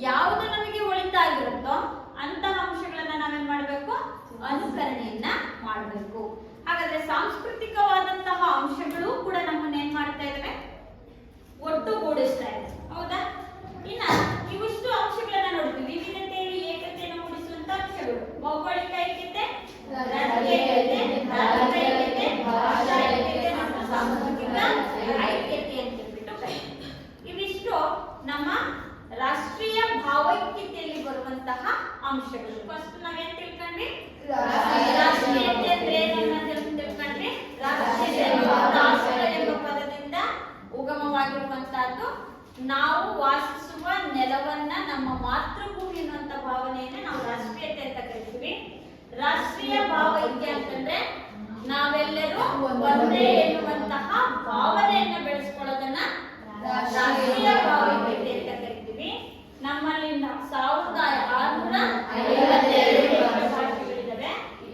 ಯಾವ್ದು ನಮಗೆ ಒಳಿತಾಗಿರುತ್ತೋ ಅಂತಹ ಅಂಶಗಳನ್ನ ನಾವೇನ್ ಮಾಡ್ಬೇಕು? ಅನುಕರಣೆಯನ್ನ ಮಾಡಬೇಕು. ಹಾಗಾದ್ರೆ ಸಾಂಸ್ಕೃತಿಕವಾದಂತಹ ಅಂಶಗಳು ಕೂಡ ನಮ್ಮನ್ನ ಏನ್ ಮಾಡ್ತಾ ಇದಾವೆ? ಒಟ್ಟುಗೂಡಿಸ್ತಾ ಇದೆ. ಹೌದಾ? ಇನ್ನ ಇವಿಷ್ಟು ಅಂಶಗಳನ್ನ ನೋಡ್ತೀವಿ. ವಿವಿಧತೆಯಲ್ಲಿ ಏಕತೆಯನ್ನು ಮೂಡಿಸುವಂತ ಅಂಶಗಳು: ಭೌಗೋಳಿಕ ಐಕ್ಯತೆ, ರಾಜಕೀಯ ಐಕ್ಯತೆ, ಧಾರ್ಮಿಕ ಐಕ್ಯತೆ, ಭಾಷಾ ಐಕ್ಯತೆ ಮತ್ತು ಸಾಂಸ್ಕೃತಿಕ ಐಕ್ಯತೆ ಅಂತ ಹೇಳ್ಬಿಟ್ಟು ಇವಿಷ್ಟು ನಮ್ಮ ರಾಷ್ಟ್ರೀಯ ಭಾವೈಕ್ಯತೆಯಲ್ಲಿ ಬರುವಂತಹ ಅಂಶಗಳು. ಫಸ್ಟ್ ನಾವೇನ್ ತಿಳ್ಕೊಂಡ್ವಿ? ರಾಷ್ಟ್ರೀಯತೆ ಅಂದ್ರೆ ಏನು ಅಂತ ತಿಳ್ಕೊಂಡ್ವಿ. ರಾಷ್ಟ್ರ ಎಂಬ ಪದದಿಂದ ಉಗಮವಾಗಿರುವಂತಹದ್ದು ನಾವು ವಾಸಿಸುವ ನೆಲವನ್ನ, ನಮ್ಮ ಮಾತೃಭೂಮಿ ಎನ್ನುವಂತ ಭಾವನೆಯನ್ನ ನಾವು ರಾಷ್ಟ್ರೀಯತೆ ಅಂತ ಕರಿತೀವಿ. ರಾಷ್ಟ್ರೀಯ ಭಾವೈಕ್ಯ ಅಂತಂದ್ರೆ ನಾವೆಲ್ಲರೂ ಒಂದೇ ಎನ್ನುವಂತಹ ಭಾವನೆಯನ್ನ ಬೆಳೆಸ್ಕೊಳ್ಳೋದನ್ನ ರಾಷ್ಟ್ರೀಯ ಭಾವೈಕ್ಯತೆ ಅಂತ ಕರಿತೀವಿ. ನಮ್ಮಲ್ಲಿ 1652 ಭಾಷೆಗಳಿದ್ದಾವೆ.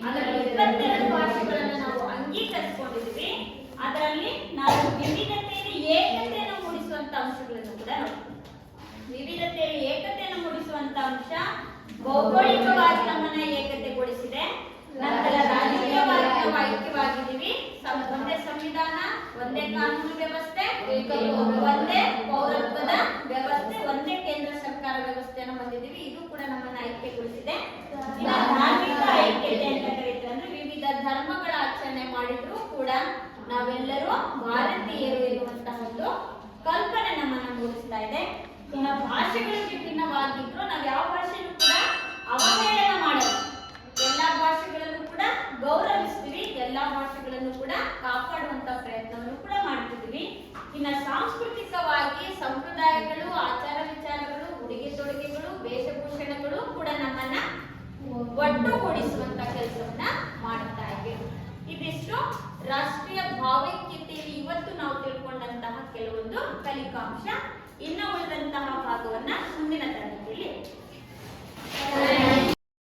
ಅದರಲ್ಲಿ 22 ಭಾಷೆಗಳನ್ನು ನಾವು ಅಂಗೀಕರಿಸಿಕೊಂಡಿದ್ದೀವಿ. ಅದರಲ್ಲಿ ನಾವು ವಿವಿಧತೆಯಲ್ಲಿ ಏಕತೆಯನ್ನು ಮೂಡಿಸುವಂತ ಅಂಶಗಳನ್ನು ಕೂಡ ನೋಡ್ತೀವಿ. ವಿವಿಧತೆ ಇರುವಂತ ಅಂಶ ಭೌಗೋಳಿಕವಾಗಿ ನಮ್ಮನ್ನ ಏಕತೆಗೊಳಿಸಿದೆ. ನಂತರ ರಾಜಕೀಯವಾಗಿ ನಾವು ಐಕ್ಯವಾಗಿದ್ದೀವಿ. ಒಂದೇ ಸಂವಿಧಾನ, ಒಂದೇ ಕಾನೂನು ವ್ಯವಸ್ಥೆ, ಒಂದೇ ಪೌರತ್ವದ ವ್ಯವಸ್ಥೆ, ಒಂದೇ ಕೇಂದ್ರ ಸರ್ಕಾರ ವ್ಯವಸ್ಥೆಯನ್ನು ಹೊಂದಿದ್ದೀವಿ. ಇದು ಕೂಡ ನಮ್ಮನ್ನ ಐಕ್ಯಗೊಳಿಸಿದೆ. ಇನ್ನು ಧಾರ್ಮಿಕ ಐಕ್ಯತೆ ಅಂತ ಕರೀತಾರೆ. ಅಂದ್ರೆ ವಿವಿಧ ಧರ್ಮಗಳ ಆಚರಣೆ ಮಾಡಿದ್ರು ಕೂಡ ನಾವೆಲ್ಲರೂ ಭಾರತೀಯರು ಎನ್ನುವಂತಹ ಒಂದು ಕಲ್ಪನೆ ನಮ್ಮನ್ನ ಮೂಡಿಸ್ತಾ ಇದೆ. ಇನ್ನು ಭಾಷೆಗಳು ವಿಭಿನ್ನವಾಗಿದ್ರು ನಾವು ಯಾವ ಭಾಷೆಯೂ ಕೂಡ ಅವಹೇಳನ ಮಾಡಲ್ಲ. ಎಲ್ಲಾ ಭಾಷೆಗಳನ್ನು ಕೂಡ ಗೌರವಿಸ್ತೀವಿ, ಎಲ್ಲಾ ಭಾಷೆಗಳನ್ನು ಕೂಡ ಕಾಪಾಡುವಂತ ಪ್ರಯತ್ನವನ್ನು ಕೂಡ ಮಾಡ್ತಿದ್ದೀವಿ. ಇನ್ನು ಸಾಂಸ್ಕೃತಿಕವಾಗಿ ಸಂಪ್ರದಾಯಗಳು, ಆಚಾರ ವಿಚಾರಗಳು, ಉಡುಗೆ ತೊಡುಗೆಗಳು, ವೇಷಭೂಷಣಗಳು ಕೂಡ ನಮ್ಮನ್ನ ಒಟ್ಟುಗೂಡಿಸುವಂತ ಕೆಲಸವನ್ನ ಮಾಡುತ್ತಾ ಇವೆ. ಇದಿಷ್ಟು ರಾಷ್ಟ್ರೀಯ ಭಾವೈಕ್ಯತೆಯಲ್ಲಿ ಇವತ್ತು ನಾವು ತಿಳ್ಕೊಂಡಂತಹ ಕೆಲವೊಂದು ಕಲಿಕಾಂಶ. ಇನ್ನು ಉಳಿದಂತಹ ಭಾಗವನ್ನ ಮುಂದಿನ